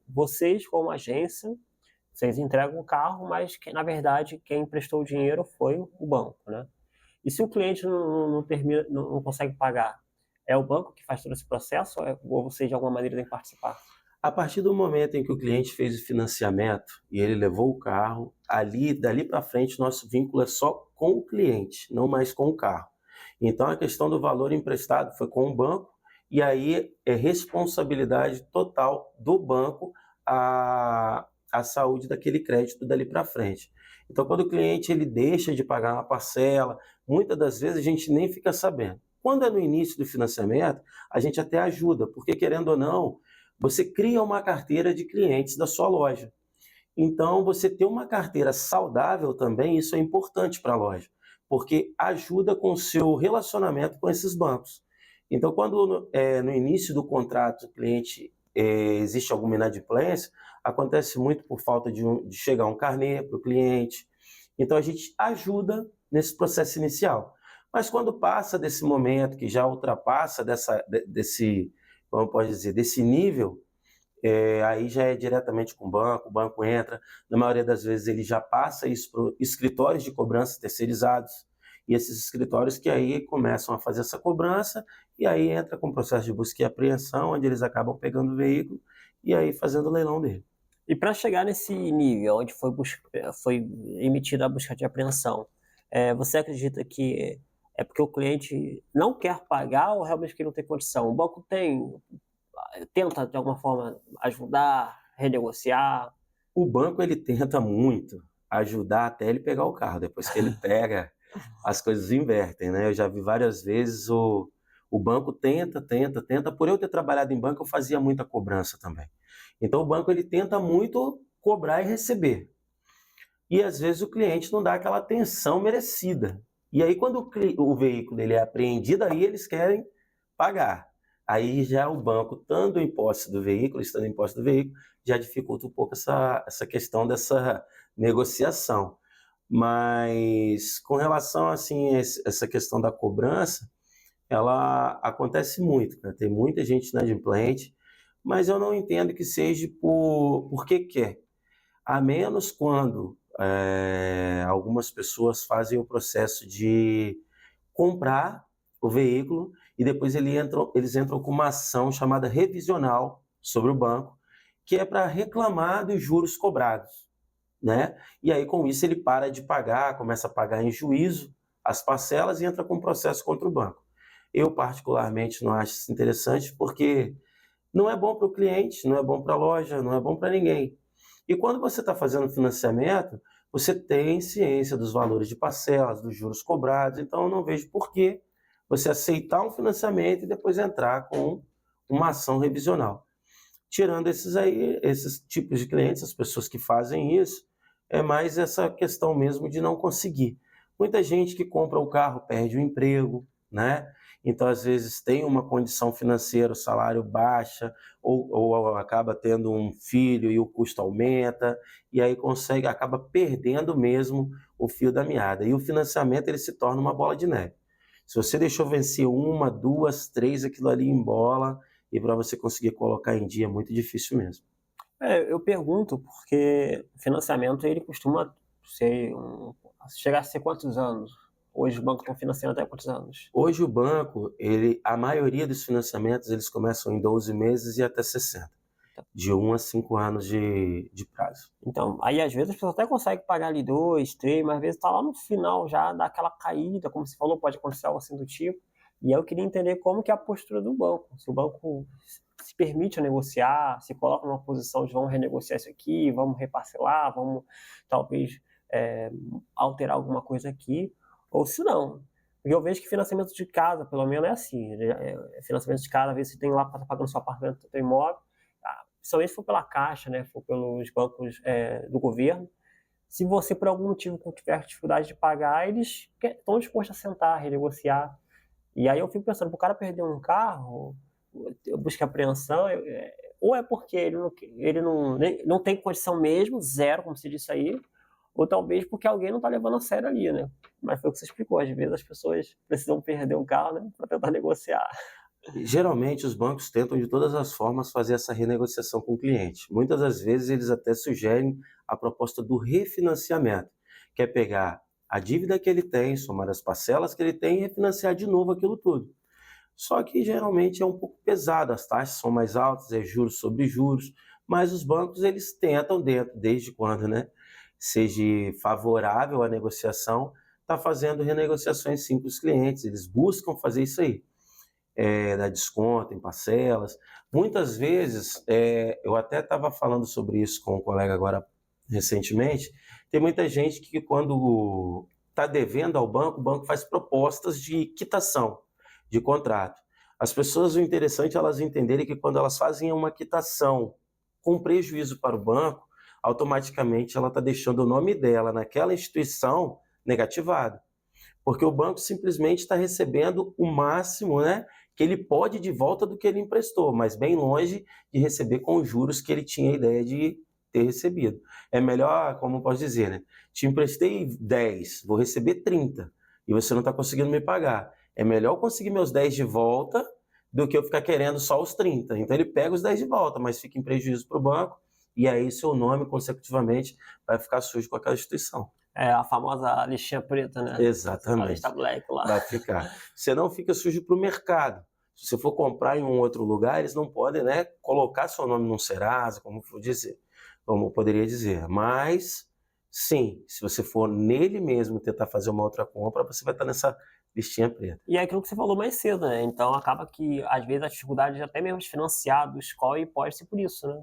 A: vocês como agência, vocês entregam o carro, mas que, na verdade quem emprestou o dinheiro foi o banco, né? E se o cliente não termina, não consegue pagar, é o banco que faz todo esse processo ou vocês de alguma maneira têm que participar?
B: A partir do momento em que o cliente fez o financiamento e ele levou o carro, dali para frente, nosso vínculo é só com o cliente, não mais com o carro. Então, a questão do valor emprestado foi com o banco, e aí é responsabilidade total do banco a saúde daquele crédito dali para frente. Então, quando o cliente ele deixa de pagar uma parcela, muitas das vezes a gente nem fica sabendo. Quando é no início do financiamento, a gente até ajuda, porque querendo ou não, você cria uma carteira de clientes da sua loja. Então, você ter uma carteira saudável também, isso é importante para a loja, porque ajuda com o seu relacionamento com esses bancos. Então, quando no início do contrato o cliente existe alguma inadimplência, acontece muito por falta de chegar um carnê para o cliente. Então, a gente ajuda nesse processo inicial. Mas quando passa desse momento, que já ultrapassa desse, como pode dizer, desse nível, aí já é diretamente com o banco entra, na maioria das vezes ele já passa isso para escritórios de cobrança terceirizados, e esses escritórios que aí começam a fazer essa cobrança, e aí entra com o processo de busca e apreensão, onde eles acabam pegando o veículo, e aí fazendo o leilão dele.
A: E para chegar nesse nível onde foi emitida a busca de apreensão, você acredita que é porque o cliente não quer pagar ou realmente que ele não tem condição? O banco tenta de alguma forma ajudar, renegociar?
B: O banco ele tenta muito ajudar até ele pegar o carro. Depois que ele pega, as coisas invertem, né? Eu já vi várias vezes o banco tenta. Por eu ter trabalhado em banco, eu fazia muita cobrança também. Então o banco ele tenta muito cobrar e receber. E às vezes o cliente não dá aquela atenção merecida. E aí quando o veículo ele é apreendido, aí eles querem pagar. Aí já o banco, estando em posse do veículo, já dificulta um pouco essa questão dessa negociação. Mas com relação assim, essa questão da cobrança, ela acontece muito, né? Tem muita gente inadimplente, mas eu não entendo que seja porque quer. A menos quando algumas pessoas fazem o processo de comprar o veículo e depois eles entram com uma ação chamada revisional sobre o banco, que é para reclamar dos juros cobrados, né? E aí com isso ele para de pagar, começa a pagar em juízo as parcelas e entra com um processo contra o banco. Eu particularmente não acho isso interessante porque não é bom para o cliente, não é bom para a loja, não é bom para ninguém. E quando você está fazendo financiamento, você tem ciência dos valores de parcelas, dos juros cobrados, então eu não vejo por que você aceitar um financiamento e depois entrar com uma ação revisional. Tirando esses tipos de clientes, as pessoas que fazem isso, é mais essa questão mesmo de não conseguir. Muita gente que compra o carro perde o emprego, né? Então, às vezes, tem uma condição financeira, o salário baixa, ou acaba tendo um filho e o custo aumenta, e aí acaba perdendo mesmo o fio da meada. E o financiamento ele se torna uma bola de neve. Se você deixou vencer uma, duas, três, aquilo ali embola, e para você conseguir colocar em dia é muito difícil mesmo.
A: Eu pergunto porque financiamento ele costuma chegar a ser quantos anos? Hoje o banco está financiando até quantos anos?
B: Hoje o banco, a maioria dos financiamentos, eles começam em 12 meses e até 60. De 1 a 5 anos de prazo.
A: Então, aí às vezes as pessoas até conseguem pagar ali 2, 3, mas às vezes está lá no final já, dá aquela caída, como você falou, pode acontecer algo assim do tipo. E eu queria entender como que é a postura do banco. Se o banco se permite a negociar, se coloca numa posição de vamos renegociar isso aqui, vamos reparcelar, vamos talvez alterar alguma coisa aqui, ou se não. Porque eu vejo que financiamento de casa, pelo menos, é assim. Financiamento de casa, às vezes você tem lá para estar pagando seu apartamento, seu imóvel, principalmente se for pela Caixa, né, for pelos bancos do governo. Se você, por algum motivo, tiver dificuldade de pagar, eles estão dispostos a sentar, renegociar. E aí eu fico pensando, para o cara perder um carro, busca apreensão, ou é porque ele não tem condição mesmo, zero, como se disse aí, ou talvez porque alguém não está levando a sério ali, né? Mas foi o que você explicou, às vezes as pessoas precisam perder um carro, né, para tentar negociar.
B: Geralmente os bancos tentam de todas as formas fazer essa renegociação com o cliente. Muitas das vezes eles até sugerem a proposta do refinanciamento, que é pegar a dívida que ele tem, somar as parcelas que ele tem e refinanciar de novo aquilo tudo. Só que geralmente é um pouco pesado, as taxas são mais altas, é juros sobre juros, mas os bancos eles tentam desde quando, né, seja favorável à negociação, tá fazendo renegociações sim com os clientes, eles buscam fazer isso aí. Dar desconto em parcelas. Muitas vezes, eu até estava falando sobre isso com um colega agora recentemente, tem muita gente que quando está devendo ao banco, o banco faz propostas de quitação de contrato. As pessoas, o interessante é elas entenderem que quando elas fazem uma quitação com prejuízo para o banco, automaticamente ela está deixando o nome dela naquela instituição negativado. Porque o banco simplesmente está recebendo o máximo, né, que ele pode de volta do que ele emprestou, mas bem longe de receber com os juros que ele tinha a ideia de ter recebido. É melhor, como posso dizer, né? Te emprestei 10, vou receber 30 e você não está conseguindo me pagar. É melhor eu conseguir meus 10 de volta do que eu ficar querendo só os 30. Então ele pega os 10 de volta, mas fica em prejuízo para o banco e aí seu nome, consecutivamente, vai ficar sujo com aquela instituição.
A: É a famosa listinha preta, né?
B: Exatamente.
A: A lista black lá.
B: Vai ficar. Você não fica sujo para o mercado. Se você for comprar em um outro lugar, eles não podem, né, colocar seu nome num Serasa, como poderia dizer. Mas, sim, se você for nele mesmo tentar fazer uma outra compra, você vai estar nessa listinha preta.
A: E é aquilo que você falou mais cedo, né? Então acaba que, às vezes, a dificuldade até mesmo de financiar do score pode ser por isso, né?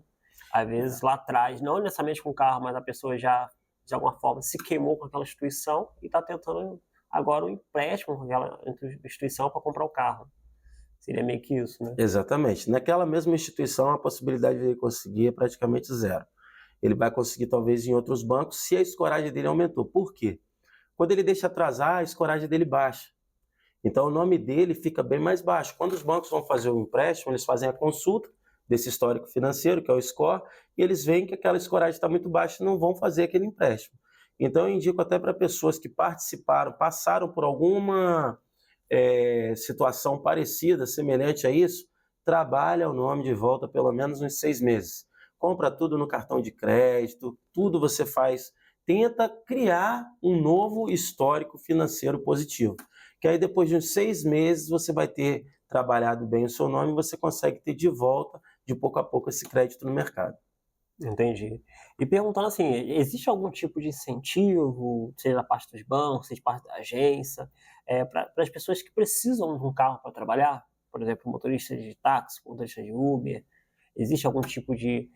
A: Às vezes lá atrás, não necessariamente com o carro, mas a pessoa já, de alguma forma, se queimou com aquela instituição e está tentando agora um empréstimo com aquela instituição para comprar o carro. Seria meio que isso, né?
B: Exatamente. Naquela mesma instituição, a possibilidade de ele conseguir é praticamente zero. Ele vai conseguir, talvez, em outros bancos, se a escoragem dele aumentou. Por quê? Quando ele deixa atrasar, a escoragem dele baixa. Então, o nome dele fica bem mais baixo. Quando os bancos vão fazer o empréstimo, eles fazem a consulta desse histórico financeiro, que é o score, e eles veem que aquela escoragem está muito baixa e não vão fazer aquele empréstimo. Então, eu indico até para pessoas que passaram por alguma situação parecida, semelhante a isso, trabalha o nome de volta pelo menos uns 6 meses. Compra tudo no cartão de crédito, tudo você faz. Tenta criar um novo histórico financeiro positivo. Que aí depois de uns 6 meses você vai ter trabalhado bem o seu nome e você consegue ter de volta, de pouco a pouco, esse crédito no mercado.
A: Entendi. E perguntando assim, existe algum tipo de incentivo, seja da parte dos bancos, seja da parte da agência, para as pessoas que precisam de um carro para trabalhar? Por exemplo, motoristas de táxi, motoristas de Uber. Existe algum tipo de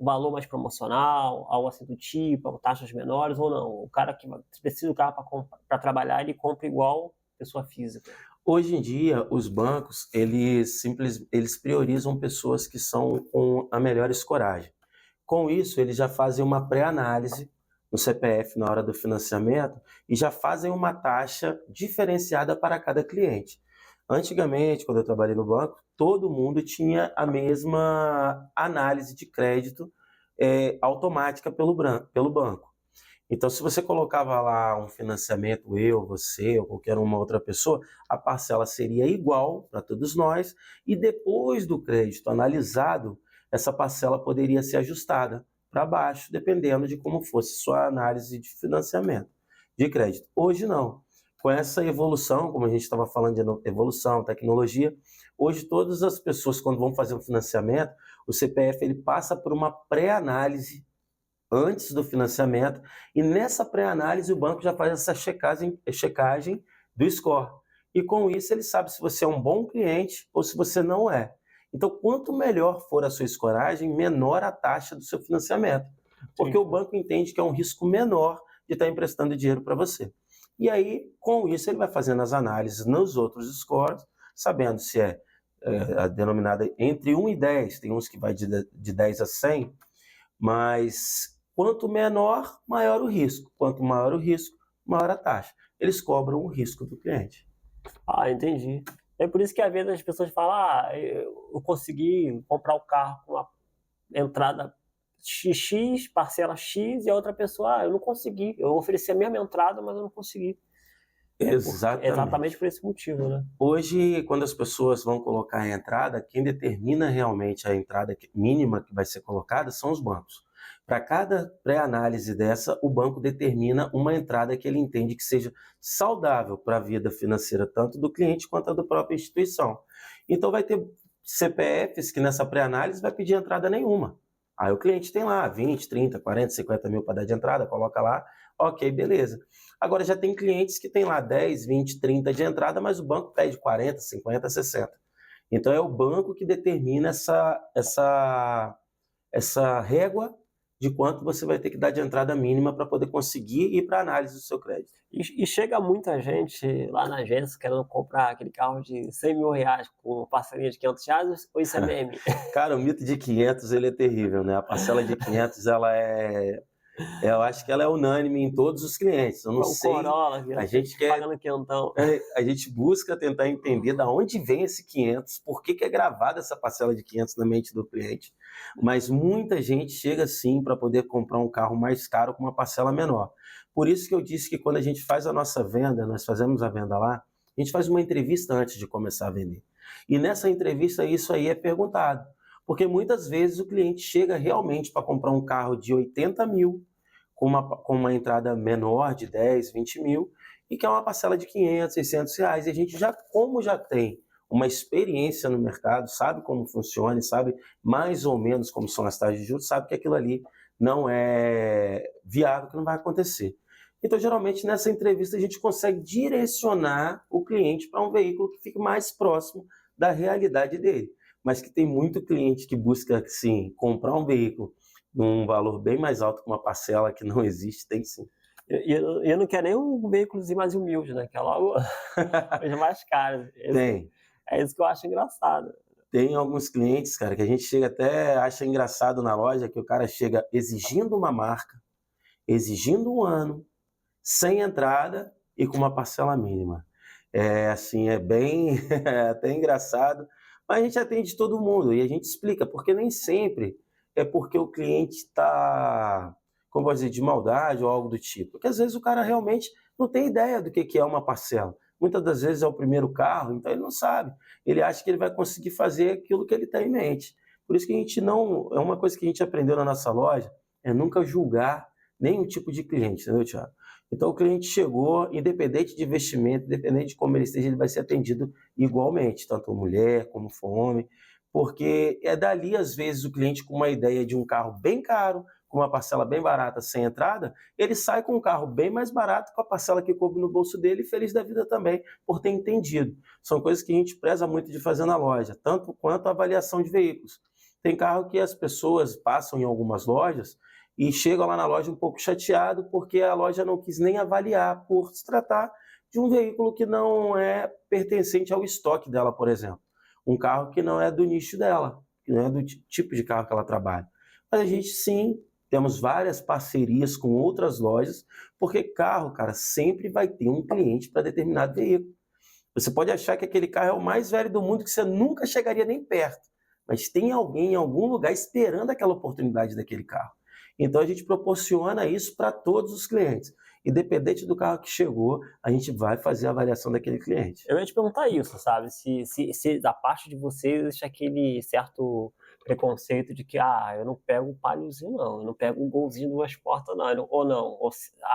A: valor mais promocional, algo assim do tipo, taxas menores ou não? O cara que precisa do carro para trabalhar, ele compra igual pessoa física.
B: Hoje em dia, os bancos, eles priorizam pessoas que são com a melhor escoragem. Com isso, eles já fazem uma pré-análise no CPF na hora do financiamento e já fazem uma taxa diferenciada para cada cliente. Antigamente, quando eu trabalhei no banco, todo mundo tinha a mesma análise de crédito automática pelo banco. Então, se você colocava lá um financiamento, você ou qualquer uma outra pessoa, a parcela seria igual para todos nós e depois do crédito analisado, essa parcela poderia ser ajustada para baixo, dependendo de como fosse sua análise de financiamento de crédito. Hoje não. Com essa evolução, como a gente estava falando de evolução, tecnologia, hoje todas as pessoas, quando vão fazer um financiamento, o CPF ele passa por uma pré-análise antes do financiamento e nessa pré-análise o banco já faz essa checagem do score. E com isso ele sabe se você é um bom cliente ou se você não é. Então, quanto melhor for a sua escoragem, menor a taxa do seu financiamento. Porque o banco entende que é um risco menor de estar emprestando dinheiro para você. E aí, com isso, ele vai fazendo as análises nos outros scores, sabendo se é a denominada entre 1 e 10, tem uns que vai de 10 a 100, mas quanto menor, maior o risco. Quanto maior o risco, maior a taxa. Eles cobram o risco do cliente.
A: Ah, entendi. É por isso que às vezes as pessoas falam, eu consegui comprar o carro com a entrada X, parcela X, e a outra pessoa, eu não consegui. Eu ofereci a mesma entrada, mas eu não consegui. Exatamente por esse motivo, né?
B: Hoje, quando as pessoas vão colocar a entrada, quem determina realmente a entrada mínima que vai ser colocada são os bancos. Para cada pré-análise dessa, o banco determina uma entrada que ele entende que seja saudável para a vida financeira, tanto do cliente quanto da própria instituição. Então, vai ter CPFs que nessa pré-análise vai pedir entrada nenhuma. Aí o cliente tem lá 20, 30, 40, 50 mil para dar de entrada, coloca lá, ok, beleza. Agora já tem clientes que tem lá 10, 20, 30 de entrada, mas o banco pede 40, 50, 60. Então é o banco que determina essa régua de quanto você vai ter que dar de entrada mínima para poder conseguir ir para a análise do seu crédito.
A: E chega muita gente lá na agência querendo comprar aquele carro de 100 mil reais com parcelinha de 500 reais, ou isso é meme?
B: Cara, o mito de 500 ele é terrível, né? A parcela de 500 eu acho que ela é unânime em todos os clientes. Eu não sei.
A: Corolla,
B: a gente
A: pagando quentão.
B: A gente busca tentar entender de onde vem esse 500, por que é gravada essa parcela de 500 na mente do cliente. Mas muita gente chega sim para poder comprar um carro mais caro com uma parcela menor. Por isso que eu disse que quando a gente faz a nossa venda, nós fazemos a venda lá, a gente faz uma entrevista antes de começar a vender. E nessa entrevista isso aí é perguntado. Porque muitas vezes o cliente chega realmente para comprar um carro de 80 mil, com uma entrada menor de 10, 20 mil, e que é uma parcela de 500, 600 reais. E a gente como já tem uma experiência no mercado, sabe como funciona, sabe mais ou menos como são as taxas de juros, sabe que aquilo ali não é viável, que não vai acontecer. Então, geralmente, nessa entrevista, a gente consegue direcionar o cliente para um veículo que fique mais próximo da realidade dele. Mas que tem muito cliente que busca, sim, comprar um veículo num valor bem mais alto que uma parcela que não existe, tem sim.
A: Eu não quero nem um veículozinho mais humilde, né? Que é logo os mais caros.
B: Tem.
A: É isso que eu acho engraçado.
B: Tem alguns clientes, cara, que a gente chega até, acha engraçado na loja, que o cara chega exigindo uma marca, exigindo um ano, sem entrada e com uma parcela mínima. Assim, é bem até engraçado, mas a gente atende todo mundo e a gente explica, porque nem sempre é porque o cliente está, como vou dizer, de maldade ou algo do tipo. Porque às vezes o cara realmente não tem ideia do que é uma parcela. Muitas das vezes é o primeiro carro, então ele não sabe. Ele acha que ele vai conseguir fazer aquilo que ele tem em mente. Por isso que a gente não... É uma coisa que a gente aprendeu na nossa loja, é nunca julgar nenhum tipo de cliente, entendeu, Thiago? Então o cliente chegou, independente de investimento, independente de como ele esteja, ele vai ser atendido igualmente, tanto mulher como homem, porque é dali, às vezes, o cliente com uma ideia de um carro bem caro, com uma parcela bem barata, sem entrada, ele sai com um carro bem mais barato, com a parcela que coube no bolso dele, e feliz da vida também, por ter entendido. São coisas que a gente preza muito de fazer na loja, tanto quanto a avaliação de veículos. Tem carro que as pessoas passam em algumas lojas e chegam lá na loja um pouco chateado porque a loja não quis nem avaliar por se tratar de um veículo que não é pertencente ao estoque dela, por exemplo. Um carro que não é do nicho dela, que não é do tipo de carro que ela trabalha. Mas a gente sim, temos várias parcerias com outras lojas, porque carro, cara, sempre vai ter um cliente para determinado veículo. Você pode achar que aquele carro é o mais velho do mundo, que você nunca chegaria nem perto, mas tem alguém em algum lugar esperando aquela oportunidade daquele carro. Então a gente proporciona isso para todos os clientes. Independente do carro que chegou, a gente vai fazer a avaliação daquele cliente.
A: Eu ia te perguntar isso, sabe? Se da parte de vocês existe aquele certo preconceito de que, eu não pego um Paliozinho, não. Eu não pego um Golzinho duas portas, não. Ou não. Ou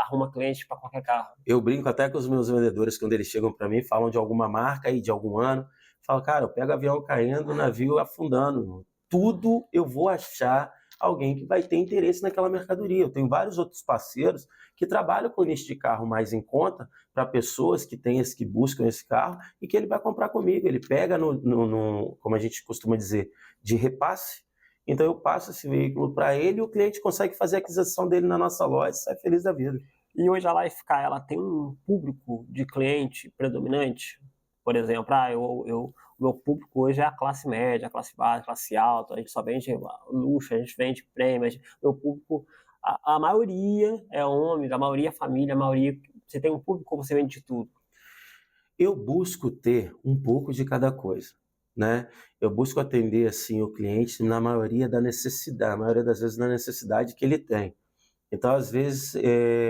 A: arruma cliente para qualquer carro.
B: Eu brinco até com os meus vendedores, quando eles chegam para mim, falam de alguma marca e de algum ano. Falo, cara, eu pego avião caindo, navio afundando. Tudo eu vou achar alguém que vai ter interesse naquela mercadoria. Eu tenho vários outros parceiros que trabalham com nicho de carro mais em conta para pessoas que buscam esse carro e que ele vai comprar comigo. Ele pega como a gente costuma dizer, de repasse. Então eu passo esse veículo para ele e o cliente consegue fazer a aquisição dele na nossa loja e sai feliz da vida.
A: E hoje a Lifecar, ela tem um público de cliente predominante? Por exemplo, o meu público hoje é a classe média, a classe baixa, a classe alta, a gente só vende luxo, a gente vende prêmios. Meu público, a maioria é homens, a maioria é família, a maioria... Você tem um público ou você vende de tudo?
B: Eu busco ter um pouco de cada coisa, né? Eu busco atender assim o cliente na maioria da necessidade, a maioria das vezes na necessidade que ele tem. Então, às vezes,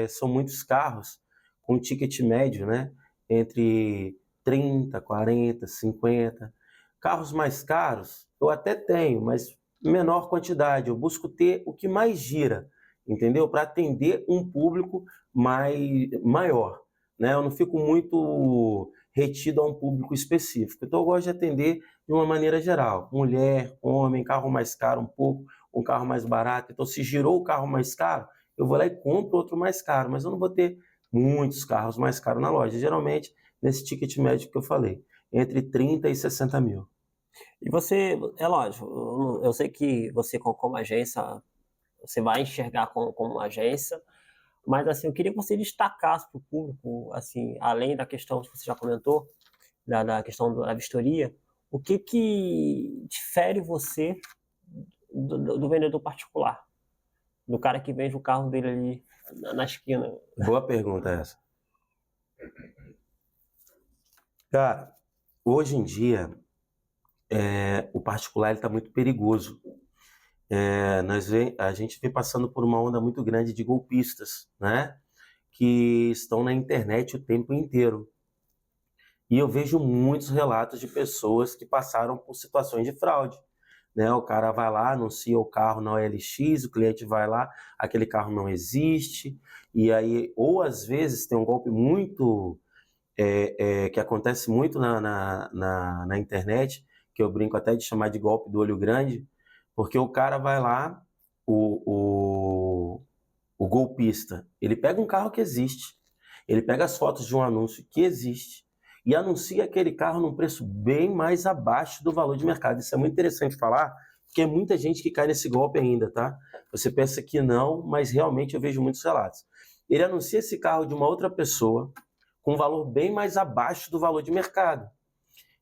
B: são muitos carros com ticket médio, né? Entre 30, 40, 50. Carros mais caros, eu até tenho, mas menor quantidade. Eu busco ter o que mais gira, entendeu? Para atender um público maior, né? Eu não fico muito retido a um público específico. Então, eu gosto de atender de uma maneira geral. Mulher, homem, carro mais caro um pouco, um carro mais barato. Então, se girou o carro mais caro, eu vou lá e compro outro mais caro, mas eu não vou ter muitos carros mais caros na loja. Geralmente, nesse ticket médio que eu falei, entre 30 e 60 mil.
A: E você, é lógico, eu sei que você como agência, você vai enxergar como uma agência, mas assim, eu queria que você destacasse para o público, assim, além da questão que você já comentou, da questão da vistoria, o que difere você do vendedor particular, do cara que vende o carro dele ali na esquina?
B: Boa pergunta essa. Cara, hoje em dia, o particular está muito perigoso. A gente vem passando por uma onda muito grande de golpistas, né? Que estão na internet o tempo inteiro. E eu vejo muitos relatos de pessoas que passaram por situações de fraude, né? O cara vai lá, anuncia o carro na OLX, o cliente vai lá, aquele carro não existe, e aí, ou às vezes tem um golpe muito, que acontece muito na internet, que eu brinco até de chamar de golpe do olho grande, porque o cara vai lá, o golpista, ele pega um carro que existe, ele pega as fotos de um anúncio que existe, e anuncia aquele carro num preço bem mais abaixo do valor de mercado. Isso é muito interessante falar, porque é muita gente que cai nesse golpe ainda, tá? Você pensa que não, mas realmente eu vejo muitos relatos. Ele anuncia esse carro de uma outra pessoa com um valor bem mais abaixo do valor de mercado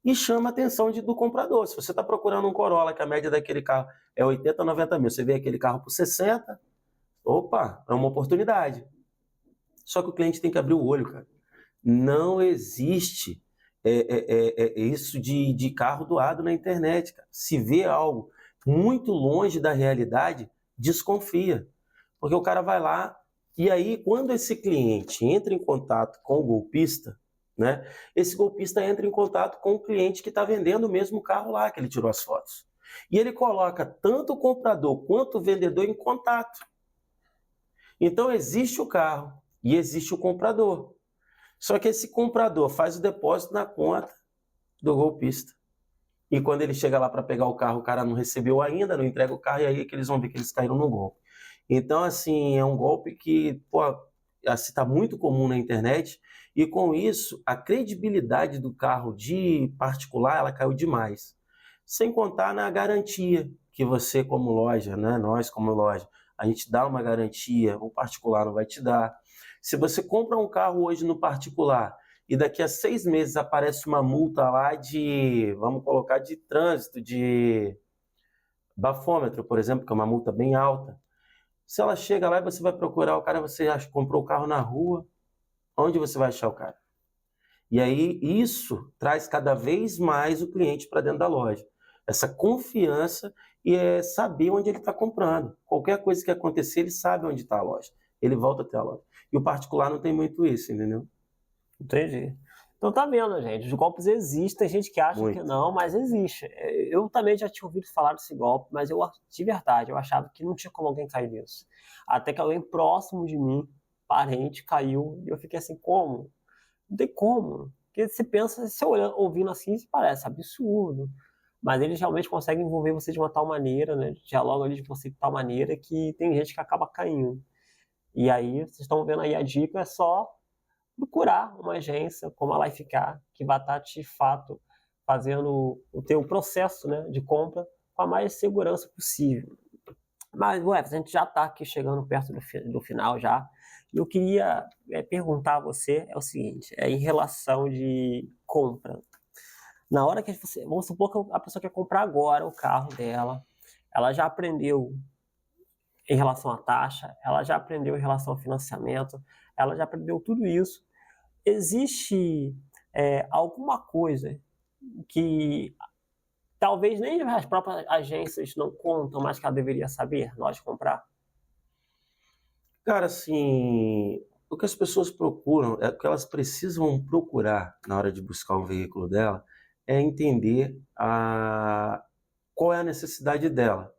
B: e chama a atenção do comprador. Se você está procurando um Corolla, que a média daquele carro é 80, 90 mil, você vê aquele carro por 60, opa, é uma oportunidade. Só que o cliente tem que abrir o olho, cara. Não existe isso de carro doado na internet, cara. Se vê algo muito longe da realidade, desconfia. Porque o cara vai lá, e aí quando esse cliente entra em contato com o golpista, né, esse golpista entra em contato com o cliente que está vendendo o mesmo carro lá, que ele tirou as fotos. E ele coloca tanto o comprador quanto o vendedor em contato. Então existe o carro e existe o comprador. Só que esse comprador faz o depósito na conta do golpista. E quando ele chega lá para pegar o carro, o cara não recebeu ainda, não entrega o carro, e aí é que eles vão ver que eles caíram no golpe. Então, assim, é um golpe que está muito comum na internet, e com isso, a credibilidade do carro de particular, ela caiu demais. Sem contar na garantia que você, como loja, né, nós como loja, a gente dá uma garantia, o particular não vai te dar. Se você compra um carro hoje no particular e daqui a 6 meses aparece uma multa lá vamos colocar, de trânsito, de bafômetro, por exemplo, que é uma multa bem alta. Se ela chega lá e você vai procurar o cara, você comprou o carro na rua, onde você vai achar o cara? E aí isso traz cada vez mais o cliente para dentro da loja. Essa confiança e saber onde ele está comprando. Qualquer coisa que acontecer, ele sabe onde está a loja. Ele volta até a loja. E o particular não tem muito isso, entendeu?
A: Entendi. Então tá vendo, gente, os golpes existem, tem gente que acha
B: Muito.
A: que não, mas existe. Eu também já tinha ouvido falar desse golpe, mas de verdade, eu achava que não tinha como alguém cair nisso. Até que alguém próximo de mim, parente, caiu, e eu fiquei assim, como? Não tem como. Porque você pensa, você ouvindo assim, parece absurdo. mas eles realmente conseguem envolver você de uma tal maneira, né, dialogam ali de você de tal maneira que tem gente que acaba caindo. E aí, vocês estão vendo aí a dica, é só procurar uma agência como a Lifecar, que vai estar, de fato, fazendo o teu processo, né, de compra com a mais segurança possível. Mas, ué, a gente já está aqui chegando perto do final já. E eu queria perguntar a você é o seguinte, em relação de compra. Na hora que você, vamos supor que a pessoa quer comprar agora o carro dela, ela já aprendeu em relação à taxa, ela já aprendeu em relação ao financiamento, ela já aprendeu tudo isso. Existe alguma coisa que talvez nem as próprias agências não contam, mas que ela deveria saber na hora de comprar?
B: Cara, assim, o que as pessoas procuram, o que elas precisam procurar na hora de buscar um veículo dela, é entender qual é a necessidade dela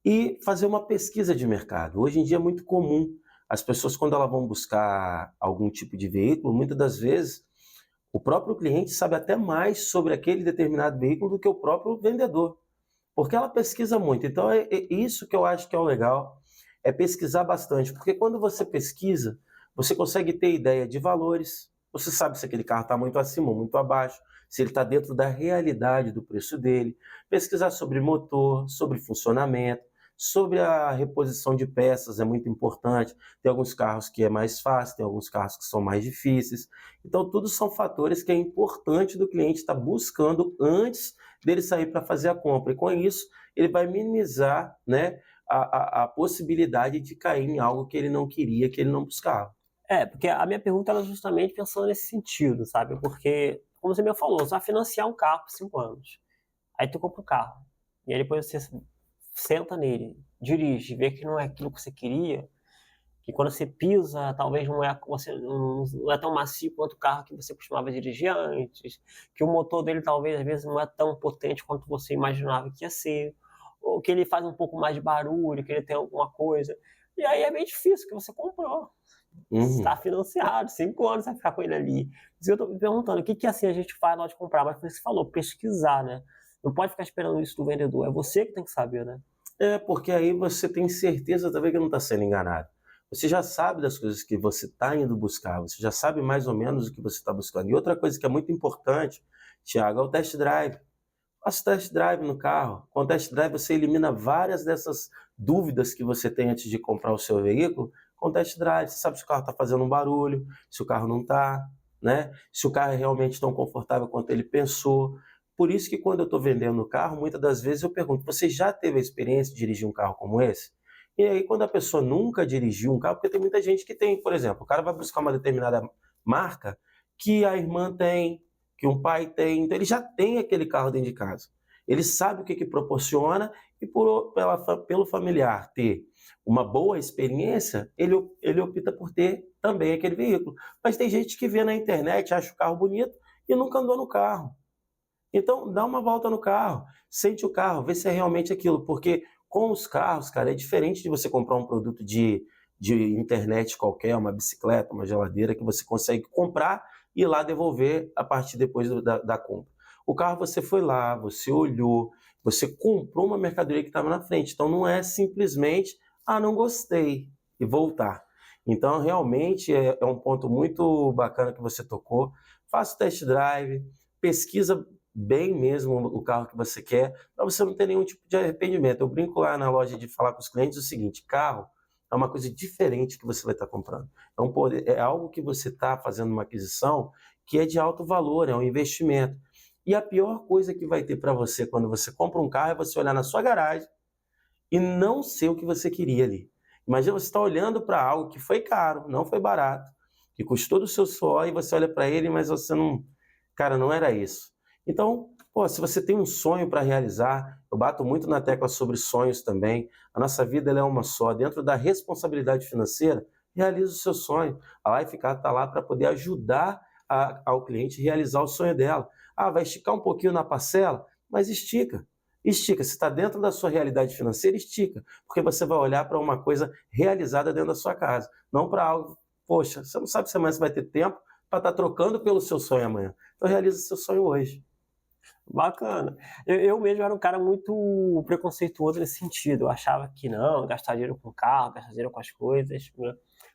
B: e fazer uma pesquisa de mercado. Hoje em dia é muito comum as pessoas, quando elas vão buscar algum tipo de veículo, muitas das vezes o próprio cliente sabe até mais sobre aquele determinado veículo do que o próprio vendedor, porque ela pesquisa muito. Então é isso que eu acho que é o legal, é pesquisar bastante, porque quando você pesquisa, você consegue ter ideia de valores, você sabe se aquele carro está muito acima ou muito abaixo, se ele está dentro da realidade do preço dele, pesquisar sobre motor, sobre funcionamento, sobre a reposição de peças é muito importante. Tem alguns carros que é mais fácil, tem alguns carros que são mais difíceis. Então, tudo são fatores que é importante do cliente estar buscando antes dele sair para fazer a compra. E com isso, ele vai minimizar, né, a possibilidade de cair em algo que ele não queria, que ele não buscava.
A: Porque a minha pergunta era justamente pensando nesse sentido, sabe? Porque, como você me falou, você vai financiar um carro por 5 anos. Aí tu compra o carro. E aí depois você senta nele, dirige, vê que não é aquilo que você queria, que quando você pisa, talvez não é tão macio quanto o carro que você costumava dirigir antes, que o motor dele talvez às vezes não é tão potente quanto você imaginava que ia ser, ou que ele faz um pouco mais de barulho, que ele tem alguma coisa. E aí é bem difícil, que você comprou. Está financiado, 5 anos você vai ficar com ele ali. Mas eu estou me perguntando, o que assim a gente faz na hora de comprar? Mas como você falou, pesquisar, né? Não pode ficar esperando isso do vendedor, é você que tem que saber, né?
B: Porque aí você tem certeza também que não está sendo enganado. Você já sabe das coisas que você está indo buscar, você já sabe mais ou menos o que você está buscando. E outra coisa que é muito importante, Thiago, é o test drive. Faça o test drive no carro. Com o test drive você elimina várias dessas dúvidas que você tem antes de comprar o seu veículo. Com o test drive, você sabe se o carro está fazendo um barulho, se o carro não está, né? Se o carro é realmente tão confortável quanto ele pensou. Por isso que quando eu estou vendendo o carro, muitas das vezes eu pergunto, você já teve a experiência de dirigir um carro como esse? E aí quando a pessoa nunca dirigiu um carro, porque tem muita gente que tem, por exemplo, o cara vai buscar uma determinada marca que a irmã tem, que um pai tem, então ele já tem aquele carro dentro de casa. Ele sabe o que proporciona e pelo familiar ter uma boa experiência, ele opta por ter também aquele veículo. Mas tem gente que vê na internet, acha o carro bonito e nunca andou no carro. Então, dá uma volta no carro, sente o carro, vê se é realmente aquilo, porque com os carros, cara, é diferente de você comprar um produto de internet qualquer, uma bicicleta, uma geladeira, que você consegue comprar e ir lá devolver a partir depois da compra. O carro você foi lá, você olhou, você comprou uma mercadoria que estava na frente, então não é simplesmente, não gostei, e voltar. Então, realmente, é um ponto muito bacana que você tocou. Faça o test drive, pesquisa bem mesmo o carro que você quer, para você não ter nenhum tipo de arrependimento. Eu brinco lá na loja de falar com os clientes o seguinte, carro é uma coisa diferente que você vai estar comprando. É algo que você está fazendo uma aquisição que é de alto valor, é um investimento. E a pior coisa que vai ter para você quando você compra um carro é você olhar na sua garagem e não ser o que você queria ali. Imagina você estar olhando para algo que foi caro, não foi barato, que custou do seu suor e você olha para ele, mas você não... Cara, não era isso. Então, se você tem um sonho para realizar, eu bato muito na tecla sobre sonhos também. A nossa vida ela é uma só. Dentro da responsabilidade financeira, realiza o seu sonho. A Lifecar está lá para poder ajudar ao cliente a realizar o sonho dela. Vai esticar um pouquinho na parcela, mas estica. Estica. Se está dentro da sua realidade financeira, estica. Porque você vai olhar para uma coisa realizada dentro da sua casa. Não para algo, poxa, você não sabe se amanhã você vai ter tempo para estar trocando pelo seu sonho amanhã. Então realiza o seu sonho hoje.
A: Bacana. Eu mesmo era um cara muito preconceituoso nesse sentido. Eu achava que não, gastar dinheiro com carro, gastar dinheiro com as coisas, né?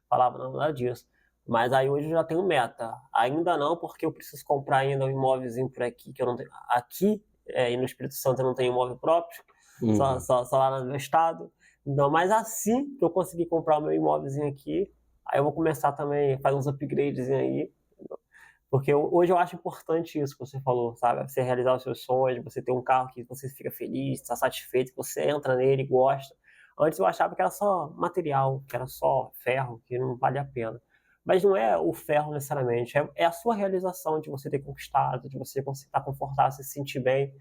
A: Falava não, nada disso. Mas aí hoje eu já tenho meta. Ainda não, porque eu preciso comprar ainda um imóvelzinho por aqui, que eu não tenho. Aqui, e no Espírito Santo eu não tenho imóvel próprio,
B: Uhum.
A: só lá no meu estado. Então, mas assim que eu conseguir comprar o meu imóvelzinho aqui, aí eu vou começar também a fazer uns upgrades aí. Porque hoje eu acho importante isso que você falou, sabe? Você realizar os seus sonhos, você ter um carro que você fica feliz, está satisfeito, que você entra nele e gosta. Antes eu achava que era só material, que era só ferro, que não vale a pena. Mas não é o ferro necessariamente, é a sua realização de você ter conquistado, de você estar confortável, se sentir bem.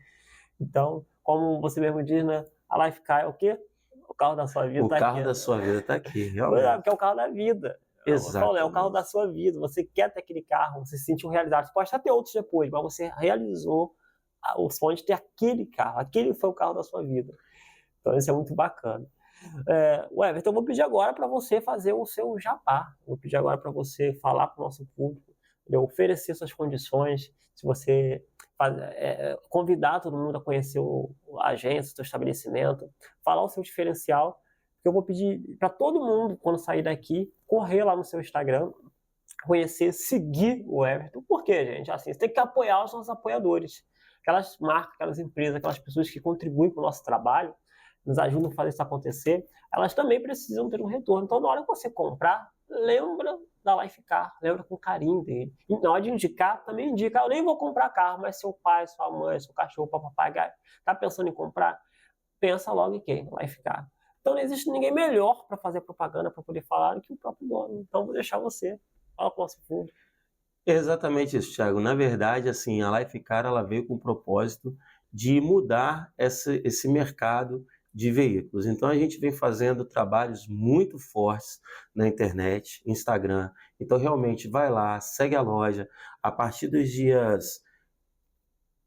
A: Então, como você mesmo diz, né? A Lifecar é o quê? O carro da sua vida
B: O
A: está aqui.
B: carro da sua vida está aqui,
A: Pois é,
B: realmente.
A: porque é o carro da vida. Eu falo, é o carro da
B: Exatamente.
A: sua vida. Você quer ter aquele carro, você se sentiu realizado. Você pode até ter outros depois, mas você realizou o sonho de ter aquele carro. Aquele foi o carro da sua vida. Então isso é muito bacana. Everton, eu vou pedir agora para você fazer o seu jabá. Vou pedir agora para você falar para o nosso público, oferecer suas condições, se você convidar todo mundo a conhecer a agência, o seu estabelecimento, falar o seu diferencial, que eu vou pedir para todo mundo, quando sair daqui, correr lá no seu Instagram, conhecer, seguir o Everton. Por quê, gente? Assim, você tem que apoiar os nossos apoiadores. Aquelas marcas, aquelas empresas, aquelas pessoas que contribuem com o nosso trabalho, nos ajudam a fazer isso acontecer, elas também precisam ter um retorno. Então, na hora que você comprar, lembra da Lifecar, lembra com carinho dele. E na hora de indicar, também indica. Eu nem vou comprar carro, mas seu pai, sua mãe, seu cachorro, papagaio, tá pensando em comprar? Pensa logo em quem? Lifecar. Então não existe ninguém melhor para fazer propaganda, para poder falar, do que o próprio dono. Então vou deixar você. Fala com o nosso público.
B: Exatamente isso, Thiago. Na verdade, assim, a Lifecar ela veio com o propósito de mudar esse mercado de veículos. Então, a gente vem fazendo trabalhos muito fortes na internet, Instagram. Então, realmente, vai lá, segue a loja. A partir dos dias,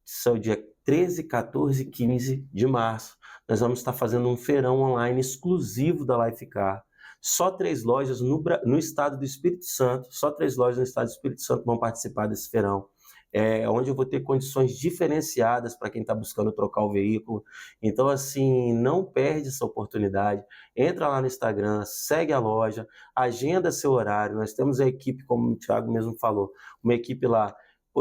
B: são dia 13, 14 e 15 de março, nós vamos estar fazendo um feirão online exclusivo da Lifecar. Só 3 lojas no estado do Espírito Santo, só 3 lojas no estado do Espírito Santo vão participar desse feirão. Onde eu vou ter condições diferenciadas para quem está buscando trocar o veículo. Então, assim, não perde essa oportunidade. Entra lá no Instagram, segue a loja, agenda seu horário. Nós temos a equipe, como o Thiago mesmo falou, uma equipe lá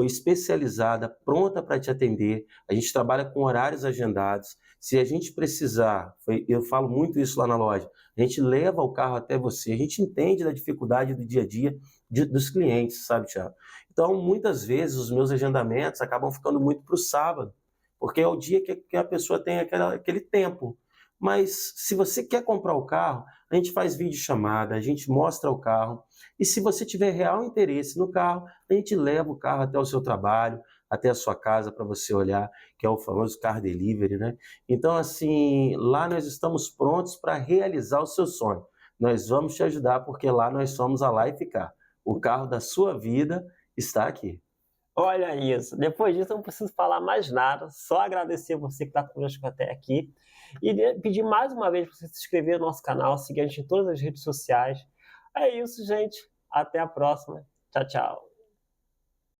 B: especializada, pronta para te atender. A gente trabalha com horários agendados. Se a gente precisar, eu falo muito isso lá na loja, a gente leva o carro até você, a gente entende da dificuldade do dia a dia dos clientes, sabe, Thiago? Então, muitas vezes, os meus agendamentos acabam ficando muito para o sábado, porque é o dia que a pessoa tem aquele tempo. Mas se você quer comprar o carro, a gente faz videochamada, a gente mostra o carro, e se você tiver real interesse no carro, a gente leva o carro até o seu trabalho, até a sua casa para você olhar, que é o famoso car delivery, né? Então, assim, lá nós estamos prontos para realizar o seu sonho. Nós vamos te ajudar, porque lá nós somos a Lifecar. O carro da sua vida está aqui.
A: Olha isso. Depois disso, eu não preciso falar mais nada. Só agradecer você que está conosco até aqui. E pedir mais uma vez para você se inscrever no nosso canal, seguir a gente em todas as redes sociais. É isso, gente. Até a próxima. Tchau, tchau.